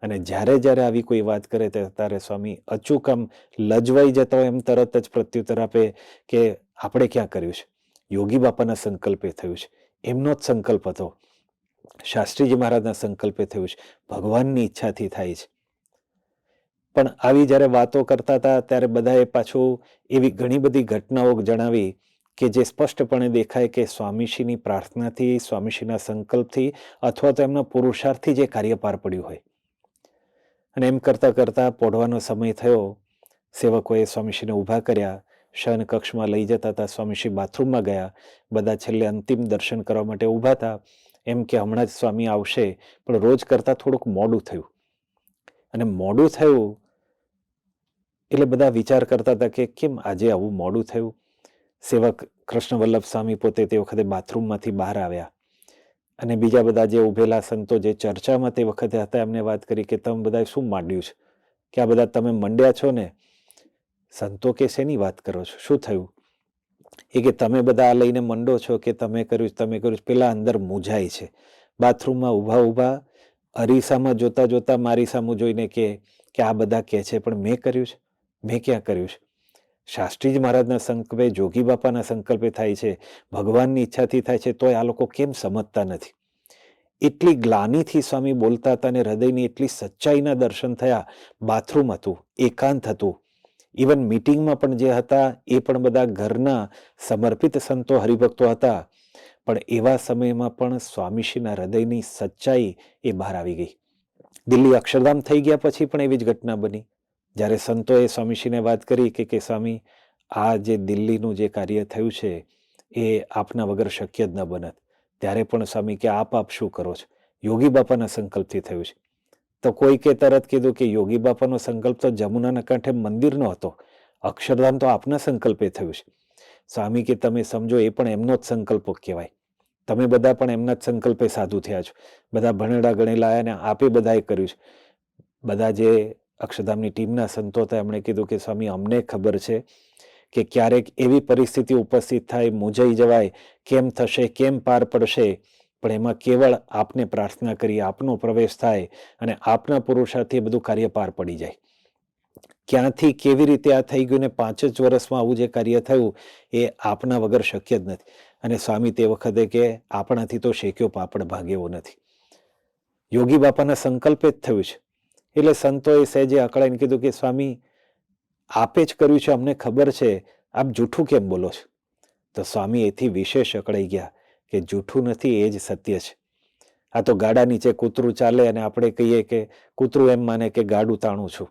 અને જ્યારે જ્યારે આવી કોઈ વાત કરે ત્યારે સ્વામી અચૂક આમ લજવાઈ જતા હોય એમ તરત જ પ્રત્યુત્તર આપે કે આપણે ક્યાં કર્યું છે, યોગી બાપાના સંકલ્પે થયું છે, એમનો જ સંકલ્પ હતો, શાસ્ત્રીજી મહારાજના સંકલ્પે થયું છે, ભગવાનની ઈચ્છાથી થાય છે. પણ આવી જ્યારે વાતો કરતા હતા, ત્યારે બધાએ પાછું એવી ઘણી બધી ઘટનાઓ જણાવી કે જે સ્પષ્ટપણે દેખાય કે સ્વામીશ્રીની પ્રાર્થનાથી, સ્વામીશ્રીના સંકલ્પથી, અથવા તો એમના પુરુષાર્થથી જે કાર્ય પાર પડ્યું હોય. અને એમ કરતાં કરતાં પોઢવાનો સમય થયો. સેવકોએ સ્વામીશ્રીને ઊભા કર્યા, શયન કક્ષમાં લઈ જતા હતા. સ્વામીશ્રી બાથરૂમમાં ગયા. બધા છેલ્લે અંતિમ દર્શન કરવા માટે ઊભા હતા. એમ કે હમણાં જ સ્વામી આવશે, પણ રોજ કરતાં થોડુંક મોડું થયું. અને મોડું થયું એટલે બધા વિચાર કરતા હતા કે કેમ આજે આવું મોડું થયું. સેવક કૃષ્ણ વલ્લભ સ્વામી પોતે તે વખતે બાથરૂમમાંથી બહાર આવ્યા અને બીજા બધા જે ઊભેલા સંતો જે ચર્ચામાં તે વખતે હતા એમને વાત કરી કે તમે બધા શું માંડ્યું છે, કે આ બધા તમે મંડ્યા છો ને? સંતો કે શેની વાત કરો છો, શું થયું? એ કે તમે બધા આ લઈને મંડો છો કે તમે કર્યું. પેલા અંદર મૂંઝાય છે. બાથરૂમમાં ઊભા ઊભા અરીસામાં જોતા જોતા મારી સામું જોઈને કે આ બધા કહે છે, પણ મેં કર્યું છે? મેં ક્યાં કર્યું છે? શાસ્ત્રીજી મહારાજના સંકલ્પે, જોગી બાપાના સંકલ્પે થાય છે, ભગવાનની ઈચ્છાથી થાય છે, તોય આ લોકો કેમ સમજતા નથી? એટલી ગ્લાનીથી સ્વામી બોલતા હતા અને હૃદયની એટલી સચ્ચાઈના દર્શન થયા. બાથરૂમ હતું, એકાંત હતું. ઇવન મીટિંગમાં પણ જે હતા એ પણ બધા ઘરના સમર્પિત સંતો હરિભક્તો હતા. પણ એવા સમયમાં પણ સ્વામીશ્રીના હૃદયની સચ્ચાઈ એ બહાર આવી ગઈ. દિલ્હી અક્ષરધામ થઈ ગયા પછી પણ એવી જ ઘટના બની. જ્યારે સંતોએ સ્વામીશ્રીને વાત કરી કે સ્વામી, આ જે દિલ્હીનું જે કાર્ય થયું છે એ આપના વગર શક્ય જ ન બનત. ત્યારે પણ સ્વામી કે આપ શું કરો છો? યોગી બાપાના સંકલ્પથી થયું છે. તો કોઈ કે તરત કીધું કે યોગી બાપાનો સંકલ્પ તો જમુનાના કાંઠે મંદિરનો હતો, અક્ષરધામ તો આપના સંકલ્પે થયું છે. સ્વામી કે તમે સમજો, એ પણ એમનો જ સંકલ્પ કહેવાય. તમે બધા પણ એમના જ સંકલ્પે સાધુ થયા છો. બધા ભણેલા ગણેલા આવ્યા ને આપે બધાએ કર્યું છે. બધા જે અક્ષરધામની ટીમના સંતો હતા એમણે કીધું કે સ્વામી અમને ખબર છે કે ક્યારેક એવી પરિસ્થિતિ ઉપસ્થિત થાય, મૂંઝાઈ જવાય, કેમ થશે, કેમ પાર પડશે, પણ એમાં કેવળ આપને પ્રાર્થના કરી, આપનો પ્રવેશ થાય અને આપના પુરુષાર્થથી બધું કાર્ય પાર પડી જાય. ક્યાંથી કેવી રીતે આ થઈ ગયું ને 5 જ વર્ષમાં આવું જે કાર્ય થયું એ આપના વગર શક્ય જ નથી. અને સ્વામી તે વખતે કે આપણાથી તો શેક્યો પાપડ ભાગે એવો નથી, યોગી બાપાના સંકલ્પે જ થયું છે. એટલે સંતોએ સહેજે અકળાઈને કીધું કે સ્વામી આપે જ કર્યું છે, અમને ખબર છે, આપ જૂઠું કેમ બોલો છો? તો સ્વામી એથી વિશેષ અકળાઈ ગયા કે જૂઠું નથી, એ જ સત્ય છે. આ તો ગાડા નીચે કૂતરું ચાલે અને આપણે કહીએ કે કૂતરું એમ માને કે ગાડું તાણું છું,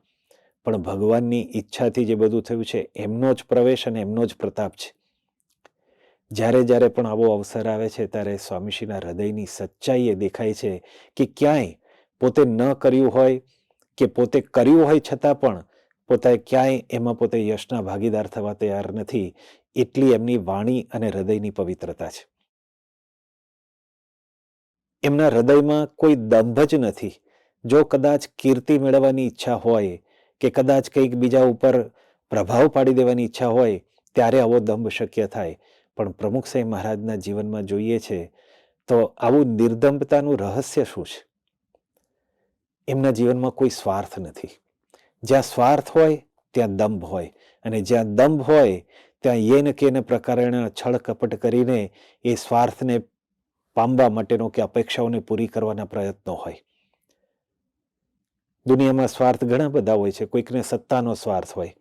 પણ ભગવાનની ઈચ્છાથી જે બધું થયું છે એમનો જ પ્રવેશ અને એમનો જ પ્રતાપ છે. જ્યારે જ્યારે પણ આવો અવસર આવે છે ત્યારે સ્વામીશ્રીના હૃદયની સચ્ચાઈ એ દેખાય છે કે ક્યાંય પોતે ન કર્યું હોય કે પોતે કર્યું હોય છતાં પણ પોતે ક્યાંય એમાં પોતે યશના ભાગીદાર થવા તૈયાર નથી. એટલી એમની વાણી અને હૃદયની પવિત્રતા છે. એમના હૃદયમાં કોઈ દંભ જ નથી. જો કદાચ કીર્તિ મેળવવાની ઈચ્છા હોય કે કદાચ કંઈક બીજા ઉપર પ્રભાવ પાડી દેવાની ઈચ્છા હોય ત્યારે આવો દંભ શક્ય થાય. પણ પ્રમુખ સાહેબ મહારાજના જીવનમાં જોઈએ છે તો આવું નિર્દંભતાનું રહસ્ય શું છે? એમના જીવનમાં કોઈ સ્વાર્થ નથી. જ્યાં સ્વાર્થ હોય ત્યાં દંભ હોય, અને જ્યાં દંભ હોય ત્યાં યેન કેન પ્રકારે છળ કપટ કરીને એ સ્વાર્થને પામવા માટેનો કે અપેક્ષાઓને પૂરી કરવાના પ્રયત્નો હોય. દુનિયામાં સ્વાર્થ ઘણા બધા હોય છે. કોઈકને સત્તાનો સ્વાર્થ હોય,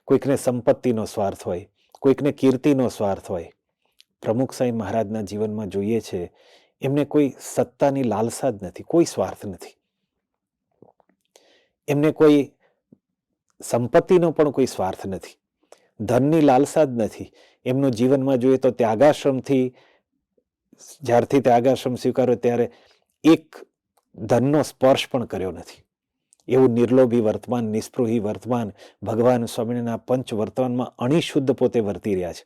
કોઈકને સંપત્તિનો સ્વાર્થ હોય, કોઈકને કીર્તિનો સ્વાર્થ હોય. પ્રમુખ સાંઈ મહારાજના જીવનમાં જોઈએ છે એમને કોઈ સત્તાની લાલસા જ નથી, કોઈ સ્વાર્થ નથી. એમને કોઈ સંપત્તિનો પણ કોઈ સ્વાર્થ નથી, ધનની લાલસા જ નથી. એમનું જીવનમાં જોઈએ તો ત્યાગાશ્રમથી, જ્યારથી ત્યાગાશ્રમ સ્વીકાર્યો ત્યારે એક ધનનો સ્પર્શ પણ કર્યો નથી. એવું નિર્લોભી વર્તમાન, નિસ્પૃહી વર્તમાન, ભગવાન સ્વામિનારાયણના પંચ વર્તમાનમાં અણિશુદ્ધ પોતે વર્તી રહ્યા છે.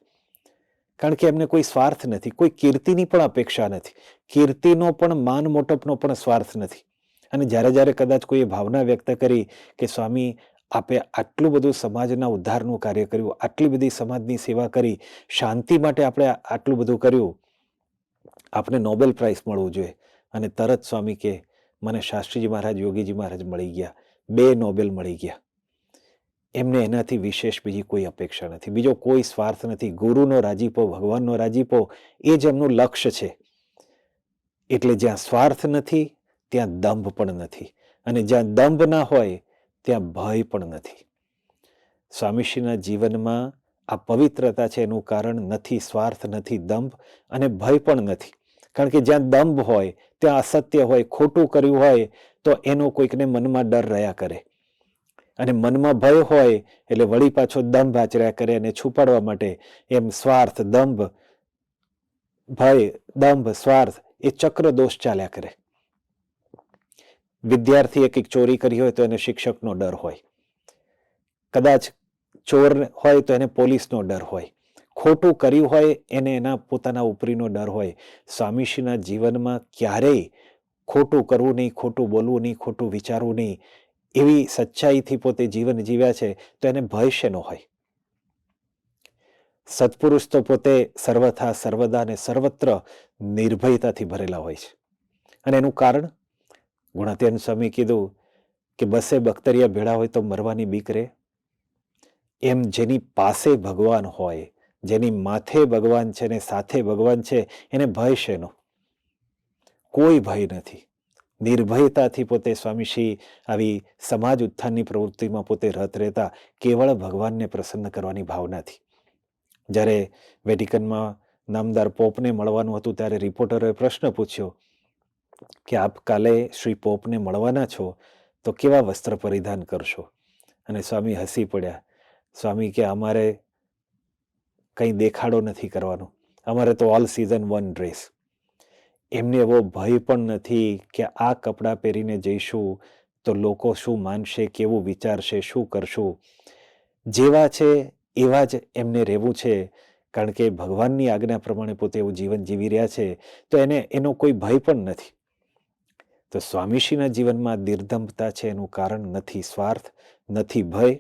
કારણ કે એમને કોઈ સ્વાર્થ નથી, કોઈ કીર્તિની પણ અપેક્ષા નથી, કીર્તિનો પણ માન મોટપનો પણ સ્વાર્થ નથી. અને જ્યારે જ્યારે કદાચ કોઈએ ભાવના વ્યક્ત કરી કે સ્વામી આપે આટલું બધું સમાજના ઉદ્ધારનું કાર્ય કર્યું, આટલી બધી સમાજની સેવા કરી, શાંતિ માટે આપણે આટલું બધું કર્યું, આપને નોબેલ પ્રાઇઝ મળવું જોઈએ. અને તરત સ્વામી કે મને શાસ્ત્રીજી મહારાજ, યોગીજી મહારાજ મળી ગયા, 2 નોબેલ મળી ગયા. એમને એનાથી વિશેષ બીજી કોઈ અપેક્ષા નથી, બીજો કોઈ સ્વાર્થ નથી. ગુરુનો રાજીપો, ભગવાનનો રાજીપો એ જ એમનું લક્ષ્ય છે. એટલે જ્યાં સ્વાર્થ નથી ત્યાં દંભ પણ નથી, અને જ્યાં દંભ ના હોય ત્યાં ભય પણ નથી. સ્વામીશ્રીના જીવનમાં આ પવિત્રતા છે એનું કારણ નથી સ્વાર્થ, નથી દંભ, અને ભય પણ નથી. કારણ કે જ્યાં દંભ હોય ત્યાં અસત્ય હોય, ખોટું કર્યું હોય તો એનો કોઈકને મનમાં ડર રહ્યા કરે. અને મનમાં ભય હોય એટલે વળી પાછો દંભ આચર્યા કરે, અને છુપાડવા માટે એમ સ્વાર્થ, દંભ, ભય, દંભ, સ્વાર્થ, એ ચક્ર દોષ ચાલ્યા કરે. વિદ્યાર્થીએ કંઈક ચોરી કરી હોય તો એને શિક્ષકનો ડર હોય, કદાચ ચોર હોય તો એને પોલીસનો ડર હોય, ખોટું કર્યું હોય એને એના પોતાના ઉપરીનો ડર હોય. સ્વામીશ્રીના જીવનમાં ક્યારેય ખોટું કરવું નહીં, ખોટું બોલવું નહીં, ખોટું વિચારવું નહીં, એવી સચ્ચાઈથી પોતે જીવન જીવ્યા છે, તો એને ભય શેનો હોય? સત્પુરુષ તો પોતે સર્વથા, સર્વદા અને સર્વત્ર નિર્ભયતાથી ભરેલા હોય છે. અને એનું કારણ ગુણાતીતાનંદ સ્વામી કીધું કે બસે બખ્તરિયા ભેળા હોય તો મરવાની બીક રહે. એમ જેની પાસે ભગવાન હોય, જેની માથે ભગવાન છે ને સાથે ભગવાન છે, એને ભય શેનો? કોઈ ભય નથી. નિર્ભયતાથી પોતે સ્વામીશ્રી આવી સમાજ ઉત્થાનની પ્રવૃત્તિમાં પોતે રત રહેતા, કેવળ ભગવાનને પ્રસન્ન કરવાની ભાવનાથી. જ્યારે વેટિકનમાં નામદાર પોપને મળવાનું હતું ત્યારે રિપોર્ટરોએ પ્રશ્ન પૂછ્યો કે આપ કાલે શ્રી પોપને મળવાના છો તો કેવા વસ્ત્ર પરિધાન કરશો? અને સ્વામી હસી પડ્યા. સ્વામી કે અમારે કંઈ દેખાડો નથી કરવાનો, અમારે તો ઓલ સિઝન વન ડ્રેસ. એમને એવો ભય પણ નથી કે આ કપડાં પહેરીને જઈશું તો લોકો શું માનશે, કેવું વિચારશે, શું કરશું. જેવા છે એવા જ એમને રહેવું છે, કારણ કે ભગવાનની આજ્ઞા પ્રમાણે પોતે એવું જીવન જીવી રહ્યા છે, તો એનો કોઈ ભય પણ નથી. તો સ્વામીશ્રીના જીવનમાં નિર્દંભતા છે, એનું કારણ નથી સ્વાર્થ, નથી ભય.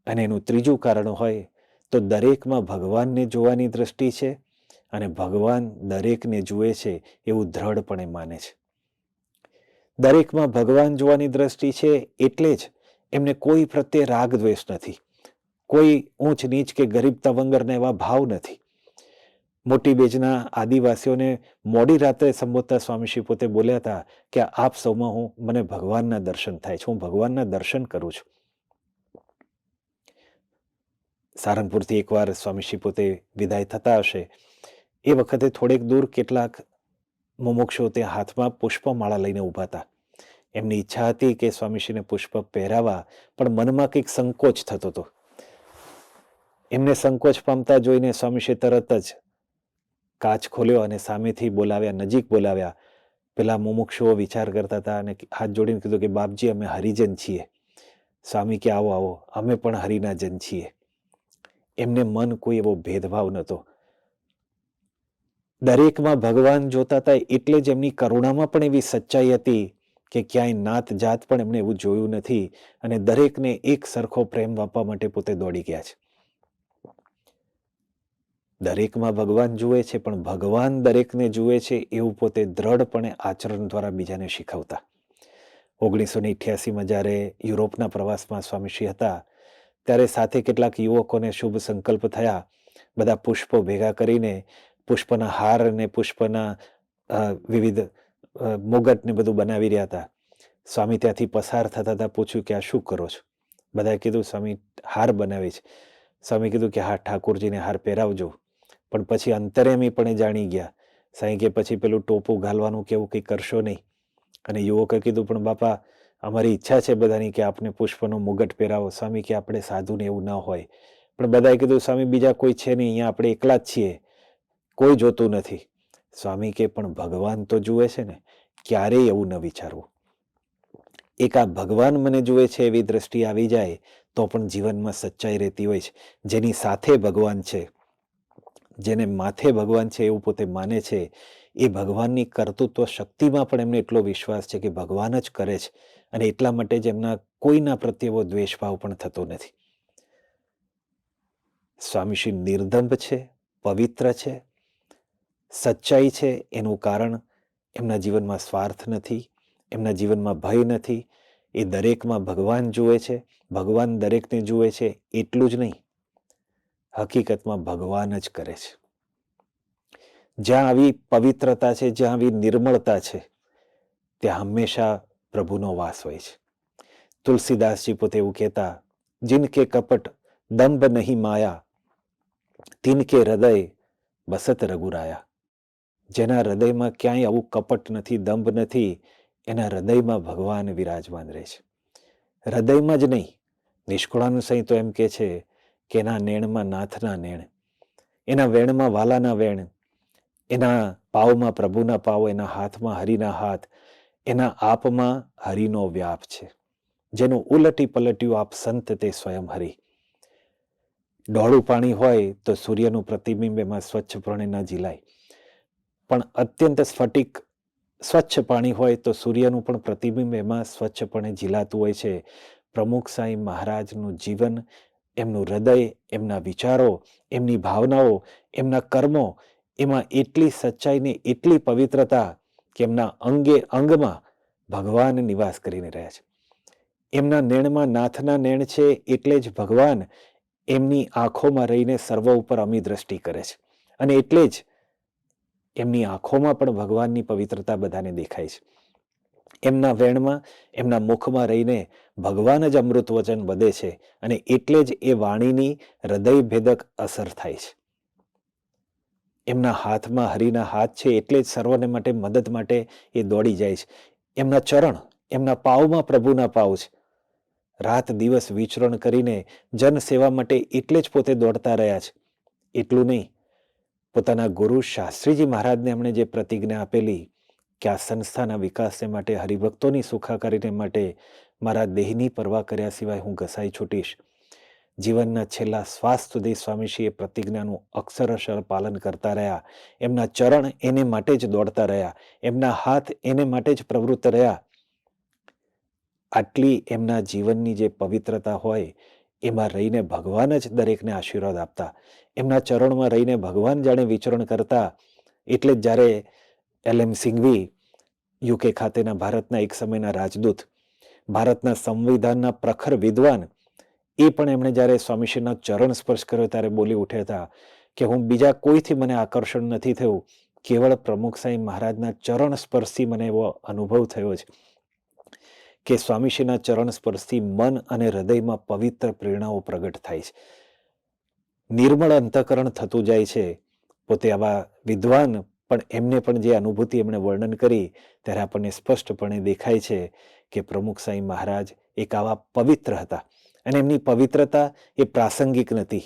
અને એનું ત્રીજું કારણ હોય તો દરેકમાં ભગવાનને જોવાની દ્રષ્ટિ છે, અને ભગવાન દરેકને જુએ છે એવું દ્રઢપણે માને છે. દરેકમાં ભગવાન જોવાની દ્રષ્ટિ છે એટલે જ એમને કોઈ પ્રત્યે રાગ દ્વેષ નથી, કોઈ ઊંચ નીચ કે ગરીબ તવંગરના એવા ભાવ નથી. મોટી બેજના આદિવાસીઓને મોડી રાત્રે સંબોધતા સ્વામીશ્રી પોતે બોલ્યા હતા કે આપ સૌમાં મને ભગવાનના દર્શન થાય છે, હું ભગવાનના દર્શન કરું છું. સારંગપુરથી એકવાર સ્વામીશ્રી પોતે વિદાય થતા હશે, એ વખતે થોડેક દૂર કેટલાક મુમુક્ષો તે હાથમાં પુષ્પમાળા લઈને ઊભા હતા. એમની ઈચ્છા હતી કે સ્વામીશ્રીને પુષ્પ પહેરાવા, પણ મનમાં કંઈક સંકોચ થતો હતો. એમને સંકોચ પામતા જોઈને સ્વામીશ્રી તરત જ કાચ ખોલ્યો અને સામેથી બોલાવ્યા, નજીક બોલાવ્યા. પેલા મુમુક્ષુઓ વિચાર કરતા હતા અને હાથ જોડીને કીધું કે બાપજી અમે હરિજન છીએ. સ્વામી કે આવો આવો, અમે પણ હરિના જન છીએ. એમને મન કોઈ એવો ભેદભાવ નહોતો. દરેકમાં ભગવાન જોતા હતા, એટલે જ એમની કરુણામાં પણ એવી સચ્ચાઈ હતી કે ક્યાંય નાત જાત પણ એમને એવું જોયું નથી, અને દરેકને એક સરખો પ્રેમ આપવા માટે પોતે દોડી ગયા છે. દરેકમાં ભગવાન જુએ છે, પણ ભગવાન દરેકને જુએ છે એવું પોતે દ્રઢપણે આચરણ દ્વારા બીજાને શીખવતા. 1988માં જ્યારે યુરોપના પ્રવાસમાં સ્વામીશ્રી હતા, ત્યારે સાથે કેટલાક યુવકોને શુભ સંકલ્પ થયા. બધા પુષ્પો ભેગા કરીને પુષ્પના હાર અને પુષ્પના વિવિધ મુગટ ને બધું બનાવી રહ્યા હતા. સ્વામી ત્યાંથી પસાર થતા હતા. પૂછ્યું કે આ શું કરો છો? બધાએ કીધું સ્વામી હાર બનાવે છે. સ્વામી કીધું કે હા, ઠાકોરજીને હાર પહેરાવજો. પણ પછી અંતરેમી પણ જાણી ગયા. સાંઈ કે પછી પેલું ટોપું ઘાલવાનું કેવું કંઈ કરશો નહીં. અને યુવકે કીધું પણ બાપા અમારી ઈચ્છા છે બધાની કે આપને પુષ્પનો મુગટ પહેરાવો. સ્વામી કે આપણે સાધુને એવું ન હોય. પણ બધાએ કીધું સ્વામી બીજા કોઈ છે નહીં, અહીંયા આપણે એકલા જ છીએ, કોઈ જોતું નથી. સ્વામી કે પણ ભગવાન તો જુએ છે ને, ક્યારેય એવું ન વિચારવું. એક આ ભગવાન મને જુએ છે એવી દ્રષ્ટિ આવી જાય તો પણ જીવનમાં સચ્ચાઈ રહેતી હોય છે. જેની સાથે ભગવાન છે, જેને માથે ભગવાન છે એવું પોતે માને છે, એ ભગવાનની કર્તૃત્વ શક્તિમાં પણ એમને એટલો વિશ્વાસ છે કે ભગવાન જ કરે છે, અને એટલા માટે જ એમના કોઈના પ્રત્યે એવો દ્વેષભાવ પણ થતો નથી. સ્વામીશ્રી નિર્દંભ છે, પવિત્ર છે, સચ્ચાઈ છે. એનું કારણ એમના જીવનમાં સ્વાર્થ નથી, એમના જીવનમાં ભય નથી. એ દરેકમાં ભગવાન જુએ છે, ભગવાન દરેકને જુએ છે. એટલું જ નહીં, હકીકતમાં ભગવાન જ કરે છે. જ્યાં આવી પવિત્રતા છે, જ્યાં આવી નિર્મળતા છે, ત્યાં હંમેશા પ્રભુનો વાસ હોય છે. તુલસીદાસજી પોતે એવું કહેતા, જિનકે કપટ દંભ નહીં માયા, તિનકે હૃદય બસત રઘુરાયા. જેના હૃદયમાં ક્યાંય આવું કપટ નથી, દંભ નથી, એના હૃદયમાં ભગવાન વિરાજમાન રહે છે. હૃદયમાં જ નહીં, નિષ્કુળાનુસંય તો એમ કહે છે કે એના નેણમાં નાથના નેણ, એના વેણમાં વાલાના વેણ, એના પાવમાં પ્રભુના પાવ, એના હાથમાં હરિના હાથ, એના આપમાં હરિનો વ્યાપ છે. જેનું ઉલટી પલટ્યું આપ સંત તે સ્વયં હરિ. ડોળું પાણી હોય તો સૂર્યનું પ્રતિબિંબ એમાં સ્વચ્છપણે ન ઝીલાય, પણ અત્યંત સ્ફટિક સ્વચ્છ પાણી હોય તો સૂર્યનું પણ પ્રતિબિંબ એમાં સ્વચ્છપણે ઝીલાતું હોય છે. પ્રમુખ સાંઈ મહારાજનું જીવન, એમનું હૃદય, એમના વિચારો, એમની ભાવનાઓ, એમના કર્મો, એમાં એટલી સચ્ચાઈ ને એટલી પવિત્રતા કે એમના અંગે અંગમાં ભગવાન નિવાસ કરીને રહ્યા છે. એમના નેણમાં નાથના નેણ છે, એટલે જ ભગવાન એમની આંખોમાં રહીને સર્વ ઉપર અમી દ્રષ્ટિ કરે છે, અને એટલે જ એમની આંખોમાં પણ ભગવાનની પવિત્રતા બધાને દેખાય છે. એમના વેણમાં, એમના મુખમાં રહીને ભગવાન જ અમૃત વચન વધે છે, અને એટલે જ એ વાણીની હૃદય ભેદક અસર થાય છે. એમના હાથમાં હરિના હાથ છે, એટલે જ સર્વને માટે મદદ માટે એ દોડી જાય છે. એમના ચરણ, એમના પાવમાં પ્રભુના પાવ છે. રાત દિવસ વિચરણ કરીને જન સેવા માટે એટલે જ પોતે દોડતા રહ્યા છે. એટલું નહીં, પોતાના ગુરુ શાસ્ત્રીજી મહારાજને એમણે જે પ્રતિજ્ઞા આપેલી કે આ સંસ્થાના વિકાસને માટે, હરિભક્તોની સુખાકારીને માટે મારા દેહની પરવા કર્યા સિવાય હું ઘસાઈ છૂટીશ. જીવનના છેલ્લા શ્વાસ સુધી સ્વામીશ્રી એ પ્રતિજ્ઞાનું અક્ષરશઃ પાલન કરતા રહ્યા. એમના ચરણ એને માટે જ દોડતા રહ્યા, એમના હાથ એને માટે જ પ્રવૃત્ત રહ્યા. આટલી એમના જીવનની જે પવિત્રતા હોય, એમાં રહીને ભગવાન જ દરેકને આશીર્વાદ આપતા. એમના ચરણમાં રહીને ભગવાન જાણે વિચરણ કરતા. એટલે જ જ્યારે LM સિંઘવી, UK ખાતેના ભારતના એક સમયના રાજદૂત, ભારતના સંવિધાનના પ્રખર વિદ્વાન, એ પણ એમણે જ્યારે સ્વામીશ્રીના ચરણ સ્પર્શ કર્યો ત્યારે બોલી ઉઠ્યા હતા કે હું બીજા કોઈથી મને આકર્ષણ નથી થયું, કેવળ પ્રમુખ સાંઈ મહારાજના ચરણ સ્પર્શથી મને એવો અનુભવ થયો છે કે સ્વામીશ્રીના ચરણ સ્પર્શથી મન અને હૃદયમાં પવિત્ર પ્રેરણાઓ પ્રગટ થાય છે. નિર્મળ અંતઃકરણ થતું જાય છે. પોતે આવા વિદ્વાન, પણ એમને પણ જે અનુભૂતિ એમણે વર્ણન કરી ત્યારે આપણને સ્પષ્ટપણે દેખાય છે કે પ્રમુખ સાંઈ મહારાજ એક આવા પવિત્ર હતા, અને એમની પવિત્રતા એ પ્રાસંગિક નથી.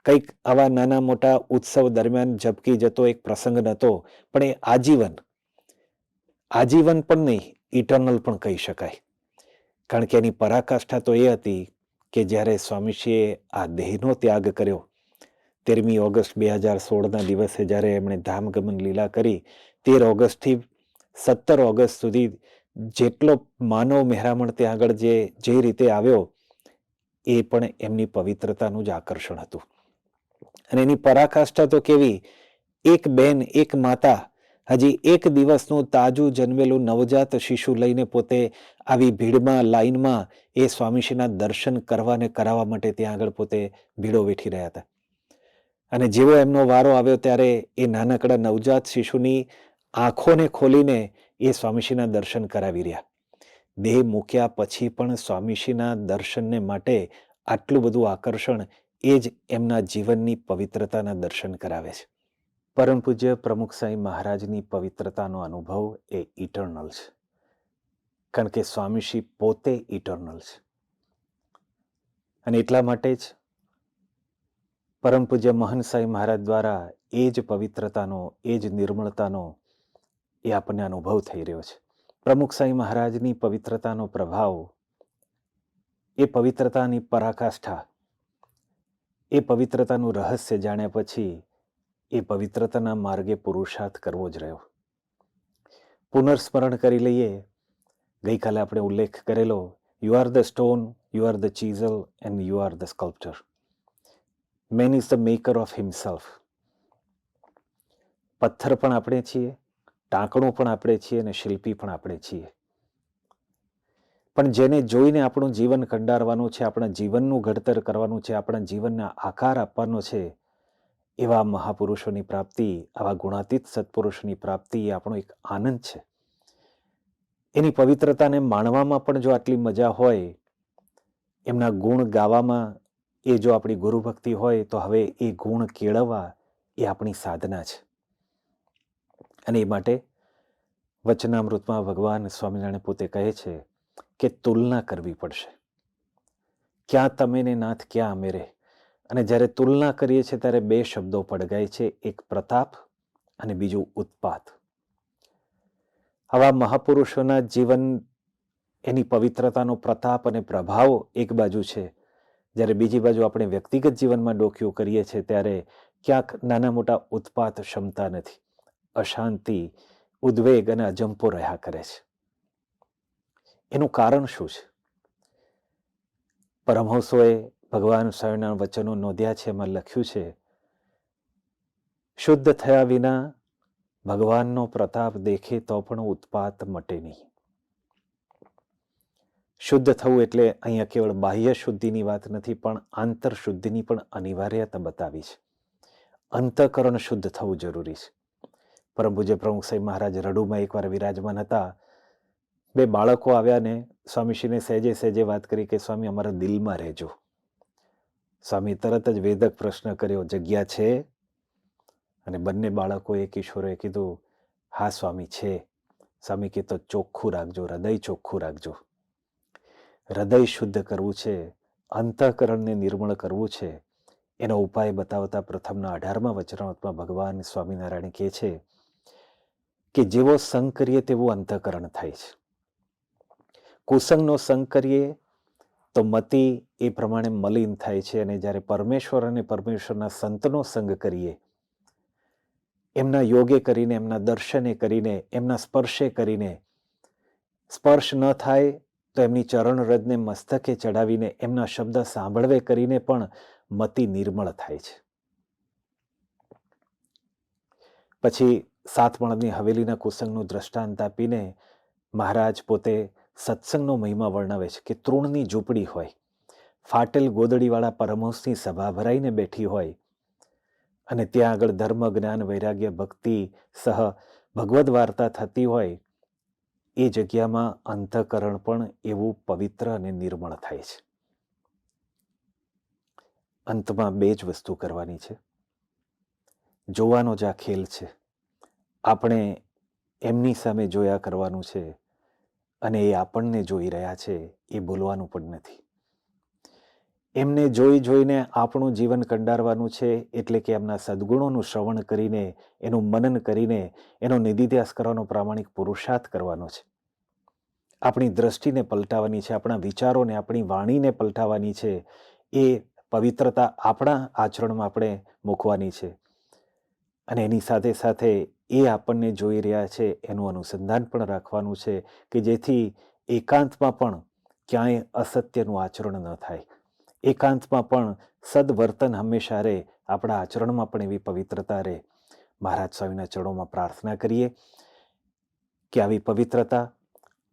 કંઈક આવા નાના મોટા ઉત્સવ દરમિયાન ઝબકી જતો એક પ્રસંગ નહોતો, પણ એ આજીવન પણ નહીં, ઇટર્નલ પણ કહી શકાય. કારણ કે એની પરાકાષ્ઠા તો એ હતી કે જ્યારે સ્વામીશ્રીએ આ દેહનો ત્યાગ કર્યો, 13મી ઓગસ્ટ 2016ના દિવસે જ્યારે એમણે ધામગમન લીલા કરી, 13 ઓગસ્ટથી 17 ઓગસ્ટ સુધી જેટલો માનવ મહેરામણ ત્યાં આગળ જે રીતે આવ્યો, એ પણ એમની પવિત્રતાનું જ આકર્ષણ હતું. અને એની પરાકાષ્ઠા તો કેવી, એક બેન, એક માતા હજી એક દિવસનું તાજું જન્મેલું નવજાત શિશુ લઈને પોતે આવી ભીડમાં, લાઈનમાં એ સ્વામીશ્રીના દર્શન કરવા ને કરાવવા માટે ત્યાં આગળ પોતે ભીડો વેઠી રહ્યા હતા. અને જેવો એમનો વારો આવ્યો ત્યારે એ નાનકડા નવજાત શિશુની આંખોને ખોલીને એ સ્વામીશ્રીના દર્શન કરાવી રહ્યા. દેહ મૂક્યા પછી પણ સ્વામીશ્રીના દર્શનને માટે આટલું બધું આકર્ષણ, એ જ એમના જીવનની પવિત્રતાના દર્શન કરાવે છે. પરમ પૂજ્ય પ્રમુખ સાંઈ મહારાજની પવિત્રતાનો અનુભવ એ ઇટર્નલ છે, કારણ કે સ્વામીશ્રી પોતે ઇટર્નલ છે. અને એટલા માટે જ પરમ પૂજ્ય મહંત સાંઈ મહારાજ દ્વારા એ જ પવિત્રતાનો, એ જ નિર્મળતાનો એ આપણને અનુભવ થઈ રહ્યો છે. પ્રમુખ સાંઈ મહારાજની પવિત્રતાનો પ્રભાવ, એ પવિત્રતાની પરાકાષ્ઠા, એ પવિત્રતાનું રહસ્ય જાણ્યા પછી એ પવિત્રતાના માર્ગે પુરુષાર્થ કરવો જ રહ્યો. પુનર્સ્મરણ કરી લઈએ, ગઈકાલે આપણે ઉલ્લેખ કરેલો, you are the stone, you are the chisel and you are the sculpture. Main is the maker of himself. પથ્થર પણ આપણે છીએ, ટાંકણું પણ આપણે છીએ, અને શિલ્પી પણ આપણે છીએ. પણ જેને જોઈને આપણું જીવન કંડારવાનું છે, આપણા જીવનનું ઘડતર કરવાનું છે, આપણા જીવનને આકાર આપવાનો છે, એવા મહાપુરુષોની પ્રાપ્તિ, આવા ગુણાતીત સત્પુરુષોની પ્રાપ્તિ એ આપણો એક આનંદ છે. એની પવિત્રતાને માણવામાં પણ જો આટલી મજા હોય, એમના ગુણ ગાવામાં એ જો આપણી ગુરુભક્તિ હોય, તો હવે એ ગુણ કેળવવા એ આપણી સાધના છે. અને એ માટે વચનામૃતમાં ભગવાન સ્વામિનારાયણ પોતે કહે છે કે તુલના કરવી પડશે. ક્યાં તમે ને નાથ ક્યાં અમે રે. અને જ્યારે તુલના કરીએ છીએ ત્યારે બે શબ્દો પડઘાય છે, એક પ્રતાપ અને બીજું ઉત્પાત. આવા મહાપુરુષોના જીવન, એની પવિત્રતાનો પ્રતાપ અને પ્રભાવ એક બાજુ છે, જ્યારે બીજી બાજુ આપણે વ્યક્તિગત જીવનમાં ડોકિયું કરીએ છીએ ત્યારે ક્યાંક નાના મોટા ઉત્પાત ક્ષમતા નથી, અશાંતિ, ઉદ્વેગ અને અજંપો રહ્યા કરે છે. એનું કારણ શું છે? પરમહંસોએ ભગવાન સ્વામિનારાયણ વચનો નોંધ્યા છે, એમાં લખ્યું છે, શુદ્ધ થયા વિના ભગવાનનો પ્રતાપ દેખે તો પણ ઉત્પાત મટે નહીં. શુદ્ધ થવું એટલે અહીંયા કેવળ બાહ્ય શુદ્ધિની વાત નથી, પણ આંતર શુદ્ધિની પણ અનિવાર્યતા બતાવી છે. અંતઃકરણ શુદ્ધ થવું જરૂરી છે. પરમ પૂજ્ય પ્રમુખ સાહેબ મહારાજ રડુમાં એકવાર વિરાજમાન હતા. બે બાળકો આવ્યા ને સ્વામીશ્રીને સહેજે સહેજે વાત કરી કે સ્વામી અમારા દિલમાં રહેજો. સ્વામી તરત જ વેદક પ્રશ્ન કર્યો, જગ્યા છે? અને બંને બાળકોએ, કિશોરોએ કીધું, હા સ્વામી છે. સ્વામી કે તો ચોખ્ખું રાખજો, હૃદય ચોખ્ખું રાખજો. હૃદય શુદ્ધ કરવું છે, અંતઃકરણને નિર્મળ કરવું છે. એનો ઉપાય બતાવતા પ્રથમના 18મા વચનામૃતમાં ભગવાન સ્વામિનારાયણ કહે છે કે જેવો સંગ કરીએ તેવું અંતઃકરણ થાય છે. કુસંગનો સંગ કરીએ તો મતિ એ પ્રમાણે મલિન થાય છે, અને જ્યારે પરમેશ્વર અને પરમેશ્વરના સંતનો સંગ કરીએ, એમના યોગે કરીને, એમના દર્શને કરીને, એમના સ્પર્શે કરીને, સ્પર્શ ન થાય તો એમની ચરણ રજને મસ્તકે ચડાવીને, એમના શબ્દ સાંભળવે કરીને પણ મતિ નિર્મળ થાય છે. પછી સાતમણની હવેલીના કુસંગનું દ્રષ્ટાંત આપીને મહારાજ પોતે સત્સંગનો મહિમા વર્ણવે છે કે તૃણની ઝૂંપડી હોય, ફાટેલ ગોદડીવાળા પરમહંસની સભા ભરાઈને બેઠી હોય, અને ત્યાં આગળ ધર્મ, જ્ઞાન, વૈરાગ્ય, ભક્તિ સહ ભગવદ્ વાર્તા થતી હોય, એ જગ્યામાં અંતઃકરણ પણ એવું પવિત્ર અને નિર્મળ થાય છે. અંતમાં બે જ વસ્તુ કરવાની છે. જોવાનો જ આ ખેલ છે. આપણે એમની સામે જોયા કરવાનું છે, અને એ આપણને જોઈ રહ્યા છે એ બોલવાનું પણ નથી. એમને જોઈ જોઈને આપણું જીવન કંડારવાનું છે, એટલે કે એમના સદ્ગુણોનું શ્રવણ કરીને, એનું મનન કરીને, એનો નિધિધ્યાસ કરવાનો પ્રામાણિક પુરુષાર્થ કરવાનો છે. આપણી દ્રષ્ટિને પલટાવવાની છે, આપણા વિચારોને, આપણી વાણીને પલટાવવાની છે. એ પવિત્રતા આપણા આચરણમાં આપણે મૂકવાની છે, અને એની સાથે સાથે એ આપણને જોઈ રહ્યા છે એનું અનુસંધાન પણ રાખવાનું છે, કે જેથી એકાંતમાં પણ ક્યાંય અસત્યનું આચરણ ન થાય. એકાંતમાં પણ સદવર્તન હંમેશા રહે, આપણા આચરણમાં પણ એવી પવિત્રતા રહે. મહારાજ સ્વામીના ચરણોમાં પ્રાર્થના કરીએ કે આવી પવિત્રતા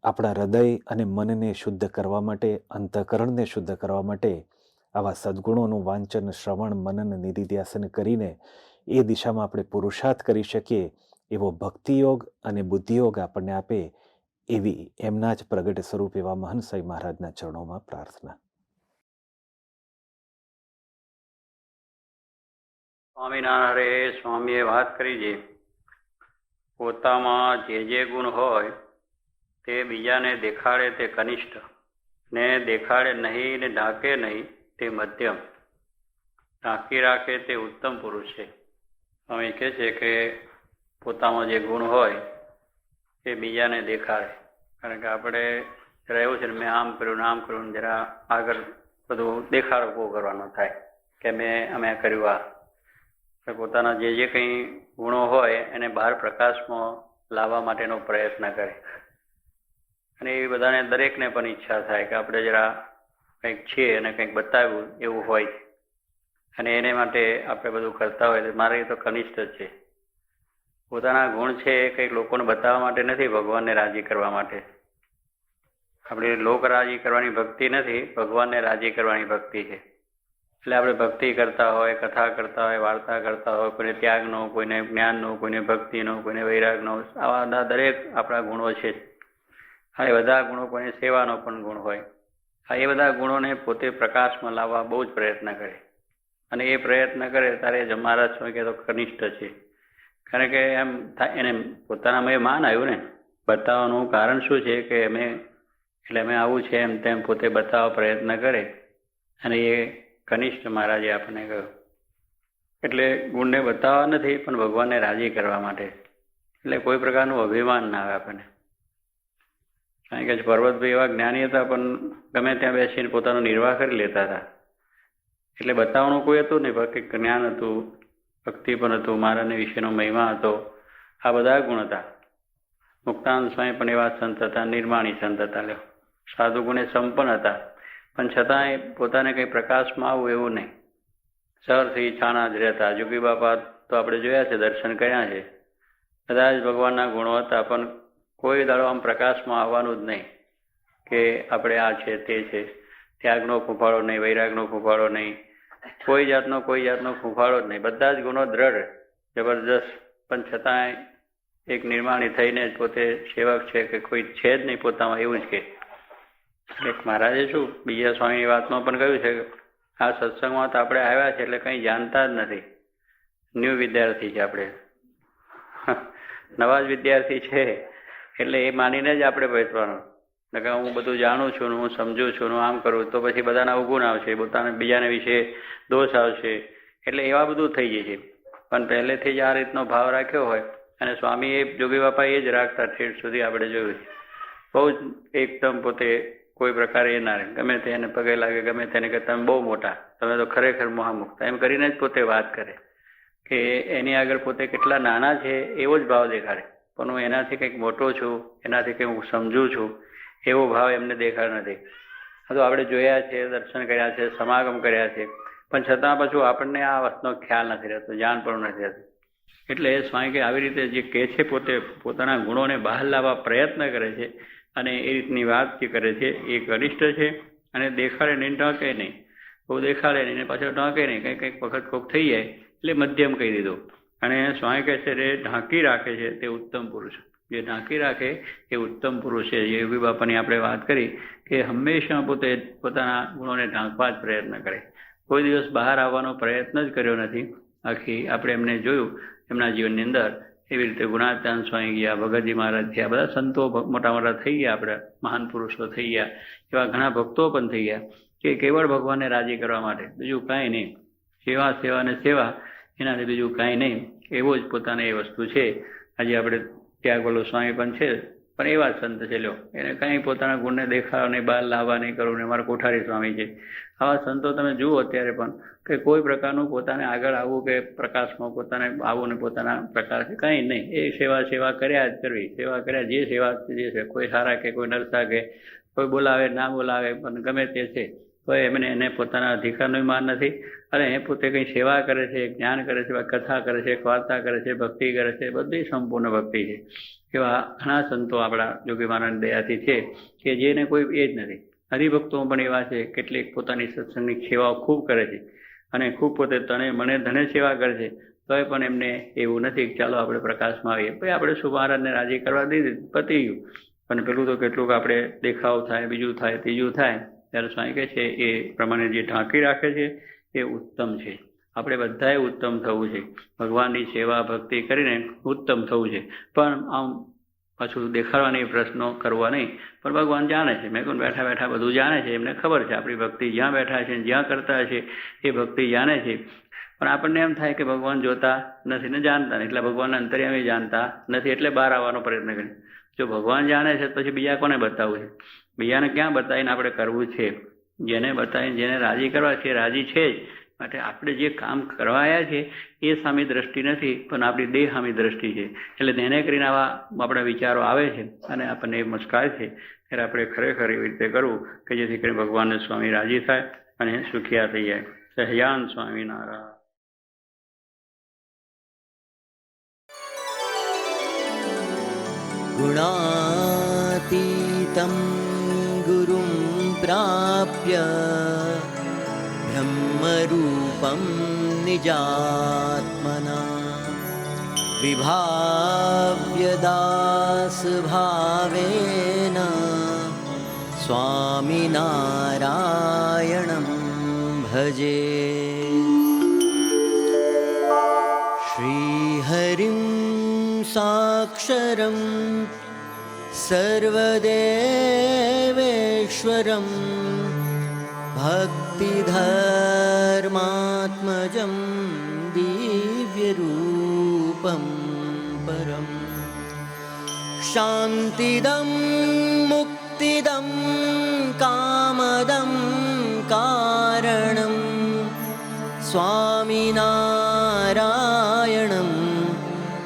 આપણા હૃદય અને મનને શુદ્ધ કરવા માટે, અંતઃકરણને શુદ્ધ કરવા માટે આવા સદ્ગુણોનું વાંચન, શ્રવણ, મનન, નિધિધ્યાસન કરીને એ દિશામાં આપણે પુરુષાર્થ કરી શકીએ એવો ભક્તિયોગ અને બુદ્ધિયોગ આપણને આપે, એવી એમના જ પ્રગટ સ્વરૂપ એવા મહંત સ્વામી મહારાજના ચરણોમાં પ્રાર્થના. સ્વામિનારાયણ સ્વામીએ વાત કરી છે, પોતામાં જે ગુણ હોય તે બીજાને દેખાડે તે કનિષ્ઠ, ને દેખાડે નહીં ને ઢાંકે નહીં તે મધ્યમ, ઢાંકી રાખે તે ઉત્તમ પુરુષ છે. સ્વામી કહે છે કે પોતામાં જે ગુણ હોય એ બીજાને દેખાડે. કારણ કે આપણે જરા એવું છે ને, મેં આમ કર્યું ને આમ કર્યું, જરા આગળ બધું દેખાડો કરવાનો થાય કે અમે કર્યું આ. પોતાના જે કંઈ ગુણો હોય એને બહાર પ્રકાશમાં લાવવા માટેનો પ્રયત્ન કરે. અને એ બધાને, દરેકને પણ ઈચ્છા થાય કે આપણે જરા કંઈક છીએ અને કંઈક બતાવ્યું એવું હોય, અને એને માટે આપણે બધું કરતા હોય. મારે તો કનિષ્ઠ જ છે. પોતાના ગુણ છે એ કંઈક લોકોને બતાવવા માટે નથી, ભગવાનને રાજી કરવા માટે. આપણે લોક રાજી કરવાની ભક્તિ નથી, ભગવાનને રાજી કરવાની ભક્તિ છે. એટલે આપણે ભક્તિ કરતા હોય, કથા કરતા હોય, વાર્તા કરતા હોય, કોઈને ત્યાગનો, કોઈને જ્ઞાનનો, કોઈને ભક્તિનો, કોઈને વૈરાગનો, આવા દરેક આપણા ગુણો છે. હા, એ બધા ગુણો, કોઈને સેવાનો પણ ગુણ હોય. હા, એ બધા ગુણોને પોતે પ્રકાશમાં લાવવા બહુ જ પ્રયત્ન કરે, અને એ પ્રયત્ન કરે ત્યારે જ મહારાજ સ્વામી કે તો કનિષ્ઠ છે. કારણ કે એમ એને પોતાનામાં એ માન આવ્યું ને, બતાવવાનું કારણ શું છે કે અમે આવું છે એમ તેમ પોતે બતાવવા પ્રયત્ન કરે, અને એ કનિષ્ઠ મહારાજે આપણને કહ્યું. એટલે ગુણને બતાવવા નથી, પણ ભગવાનને રાજી કરવા માટે. એટલે કોઈ પ્રકારનું અભિમાન ના આવે આપણને. કારણ કે પર્વતભાઈ એવા જ્ઞાની હતા, પણ ગમે ત્યાં બેસીને પોતાનો નિર્વાહ કરી લેતા હતા. એટલે બતાવવાનું કોઈ હતું નહીં, બાકી જ્ઞાન હતું, ભક્તિ પણ હતું, મહારાજને વિશેનો મહિમા હતો, આ બધા ગુણ હતા. મુક્તાનંદ સ્વામી પણ એવા સંત હતા, નિર્માણી સંત હતા, લ્યો સાધુ ગુણે સંપન્ન હતા, પણ છતાંય પોતાને કંઈ પ્રકાશમાં આવવું એવું નહીં. સરથી છાણા જ રહેતા. જોગી બાપા તો આપણે જોયા છે, દર્શન કર્યા છે, બધા જ ભગવાનના ગુણો હતા, પણ કોઈ દાડો આમ પ્રકાશમાં આવવાનું જ નહીં કે આપણે આ છે તે છે. ત્યાગનો ફૂંફાળો નહીં, વૈરાગનો ફૂંફાળો નહીં, કોઈ જાતનો ફૂંફાળો જ નહીં. બધા જ ગુણો દ્રઢ જબરજસ્ત, પણ છતાંય એક નિર્માણી થઈને જ પોતે સેવક છે કે કોઈ છે જ નહીં પોતામાં, એવું જ કે. એક મહારાજે શું બીજા સ્વામીની વાતમાં પણ કહ્યું છે કે આ સત્સંગમાં તો આપણે આવ્યા છે એટલે કંઈ જાણતા જ નથી, ન્યૂ વિદ્યાર્થી છે આપણે, નવા જ વિદ્યાર્થી છે. એટલે એ માનીને જ આપણે બેસવાનું કે હું બધું જાણું છું, હું સમજું છું, હું આમ કરું, તો પછી બધાના અવગુણ આવશે, પોતાના બીજાના વિશે દોષ આવશે, એટલે એવા બધું થઈ જાય છે. પણ પહેલેથી જ આ રીતનો ભાવ રાખ્યો હોય, અને સ્વામી એ જોગી બાપા એ જ રાખતા ઠેઠ સુધી આપણે જોયું છે. બહુ જ એકદમ પોતે કોઈ પ્રકારે એ ના રહે, ગમે તેને પગે લાગે, ગમે તેને કે તમે બહુ મોટા, તમે તો ખરેખર મહામુક્તા, એમ કરીને જ પોતે વાત કરે કે એની આગળ પોતે કેટલા નાના છે એવો જ ભાવ દેખાડે, પણ હું એનાથી કંઈક મોટો છું, એનાથી કંઈક હું સમજું છું એવો ભાવ એમને દેખાડ નથી. તો આપણે જોયા છે, દર્શન કર્યા છે, સમાગમ કર્યા છે, પણ છતાં પાછું આપણને આ વસ્તુનો ખ્યાલ નથી રહેતો, જાણ પણ નથી રહેતું. એટલે સ્વામી કે આવી રીતે જે કહે છે, પોતે પોતાના ગુણોને બહાર લાવવા પ્રયત્ન કરે છે, અને એ રીતની વાત જે કરે છે એ ઘનિષ્ઠ છે, અને દેખાડે નહીં, ઢાંકે નહીં, બહુ દેખાડે નહીં ને પાછળ ઢાંકે નહીં, કંઈક વખત કોક થઈ જાય એટલે મધ્યમ કહી દીધું. અને સ્વામી કહે છે એ ઢાંકી રાખે છે તે ઉત્તમ પુરુષ. જે ઢાંકી રાખે એ ઉત્તમ પુરુષ છે. યોગી બાપાની આપણે વાત કરી કે હંમેશા પોતે પોતાના ગુણોને ઢાંકવા જ પ્રયત્ન કરે, કોઈ દિવસ બહાર આવવાનો પ્રયત્ન જ કર્યો નથી. આખી આપણે એમને જોયું એમના જીવનની અંદર, એવી રીતે ગુણાત્યાન સ્વામી ગયા, ભગતજી મહારાજ થયા, બધા સંતો મોટા મોટા થઈ ગયા, આપણે મહાન પુરુષો થઈ ગયા, એવા ઘણા ભક્તો પણ થઈ ગયા કે કેવળ ભગવાનને રાજી કરવા માટે, બીજું કાંઈ નહીં. સેવા ને સેવા, એનાથી બીજું કાંઈ નહીં. એવો જ પોતાને એ વસ્તુ છે. આજે આપણે ત્યાગવાલો સ્વામી પણ છે, પણ એવા જ સંત છે. લ્યો એને કાંઈ પોતાના ગુણને દેખાડવા નહીં, બહાર લાવવા નહીં કરવું ને અમારા કોઠારી સ્વામી છે, આવા સંતો તમે જુઓ અત્યારે પણ કે કોઈ પ્રકારનું પોતાને આગળ આવવું કે પ્રકાશમાં પોતાને આવવું ને પોતાના પ્રકાશ કંઈ નહીં. એ સેવા કર્યા જ કરવી, સેવા કર્યા જે સેવા જે છે, કોઈ સારા કે કોઈ નરસા કે કોઈ બોલાવે ના બોલાવે, પણ ગમે તે છે તો એમને એને પોતાના અધિકારનો માન નથી. અને એ પોતે કંઈ સેવા કરે છે, જ્ઞાન કરે છે, કથા કરે છે, વાર્તા કરે છે, ભક્તિ કરે છે, બધી સંપૂર્ણ ભક્તિ છે. એવા ઘણા સંતો આપણા જોગી મહારાજની દયાથી છે કે જેને કોઈ એ જ નથી. હરિભક્તો પણ એવા છે, કેટલીક પોતાની સત્સંગની સેવાઓ ખૂબ કરે છે, અને ખૂબ પોતે તને મને ધને સેવા કરે છે, તોય પણ એમને એવું નથી કે ચાલો આપણે પ્રકાશમાં આવીએ, ભાઈ આપણે શું મહારાજને રાજી કરવા દીધી, પતી ગયું. પણ પેલું તો કેટલુંક આપણે દેખાવ થાય, બીજું થાય, ત્રીજું થાય, ત્યારે સ્વામી કહે છે એ પ્રમાણે જે ઢાંકી રાખે છે એ ઉત્તમ છે. આપણે બધાએ ઉત્તમ થવું છે, ભગવાનની સેવા ભક્તિ કરીને ઉત્તમ થવું છે. પણ આમ પાછું દેખાડવાની પ્રશ્નો કરવા નહીં, પણ ભગવાન જાણે છે. મેં કહું બેઠા બેઠા બધું જાણે છે, એમને ખબર છે આપણી ભક્તિ જ્યાં બેઠા છે, જ્યાં કરતા છે એ ભક્તિ જાણે છે. પણ આપણને એમ થાય કે ભગવાન જોતા નથી ને જાણતા નથી, એટલે ભગવાનના અંતર્યામી જાણતા નથી, એટલે બહાર આવવાનો પ્રયત્ન કરીએ. જો ભગવાન જાણે છે પછી બીજા કોને બતાવવું છે? બીજાને ક્યાં બતાવીને આપણે કરવું છે? જેને બતાવીને જેને રાજી કરવા છે રાજી છે જ. માટે આપણે જે કામ કરવાયા છે એ સામી દ્રષ્ટિ નથી, પણ આપણી દેહ સામી દ્રષ્ટિ છે. એટલે તેને કરીને આવા આપણા વિચારો આવે છે અને આપણને એ મુશ્કેલ છે. ત્યારે આપણે ખરેખર એવી રીતે કરવું કે જેથી કરીને ભગવાનને સ્વામી રાજી થાય અને સુખિયા થઈ જાય. સહજાન સ્વામિનારાયણ. गुणातीतं गुरुं प्राप्य ब्रह्मरूपं निजात्मना विभाव्यदासभावेन स्वामिनारायणं भजे. श्रीहरिं साक्षरं सर्वदेवेश्वरं भक्त शक्तिधर्मात्मजं दिव्यरूपं परम् शान्तिदं मुक्तिदं कामदं कारणं स्वामिनारायणं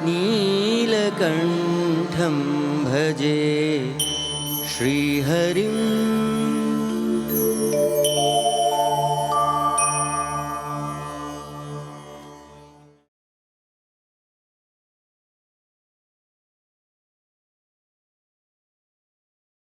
नीलकण्ठं भजे श्रीहरिं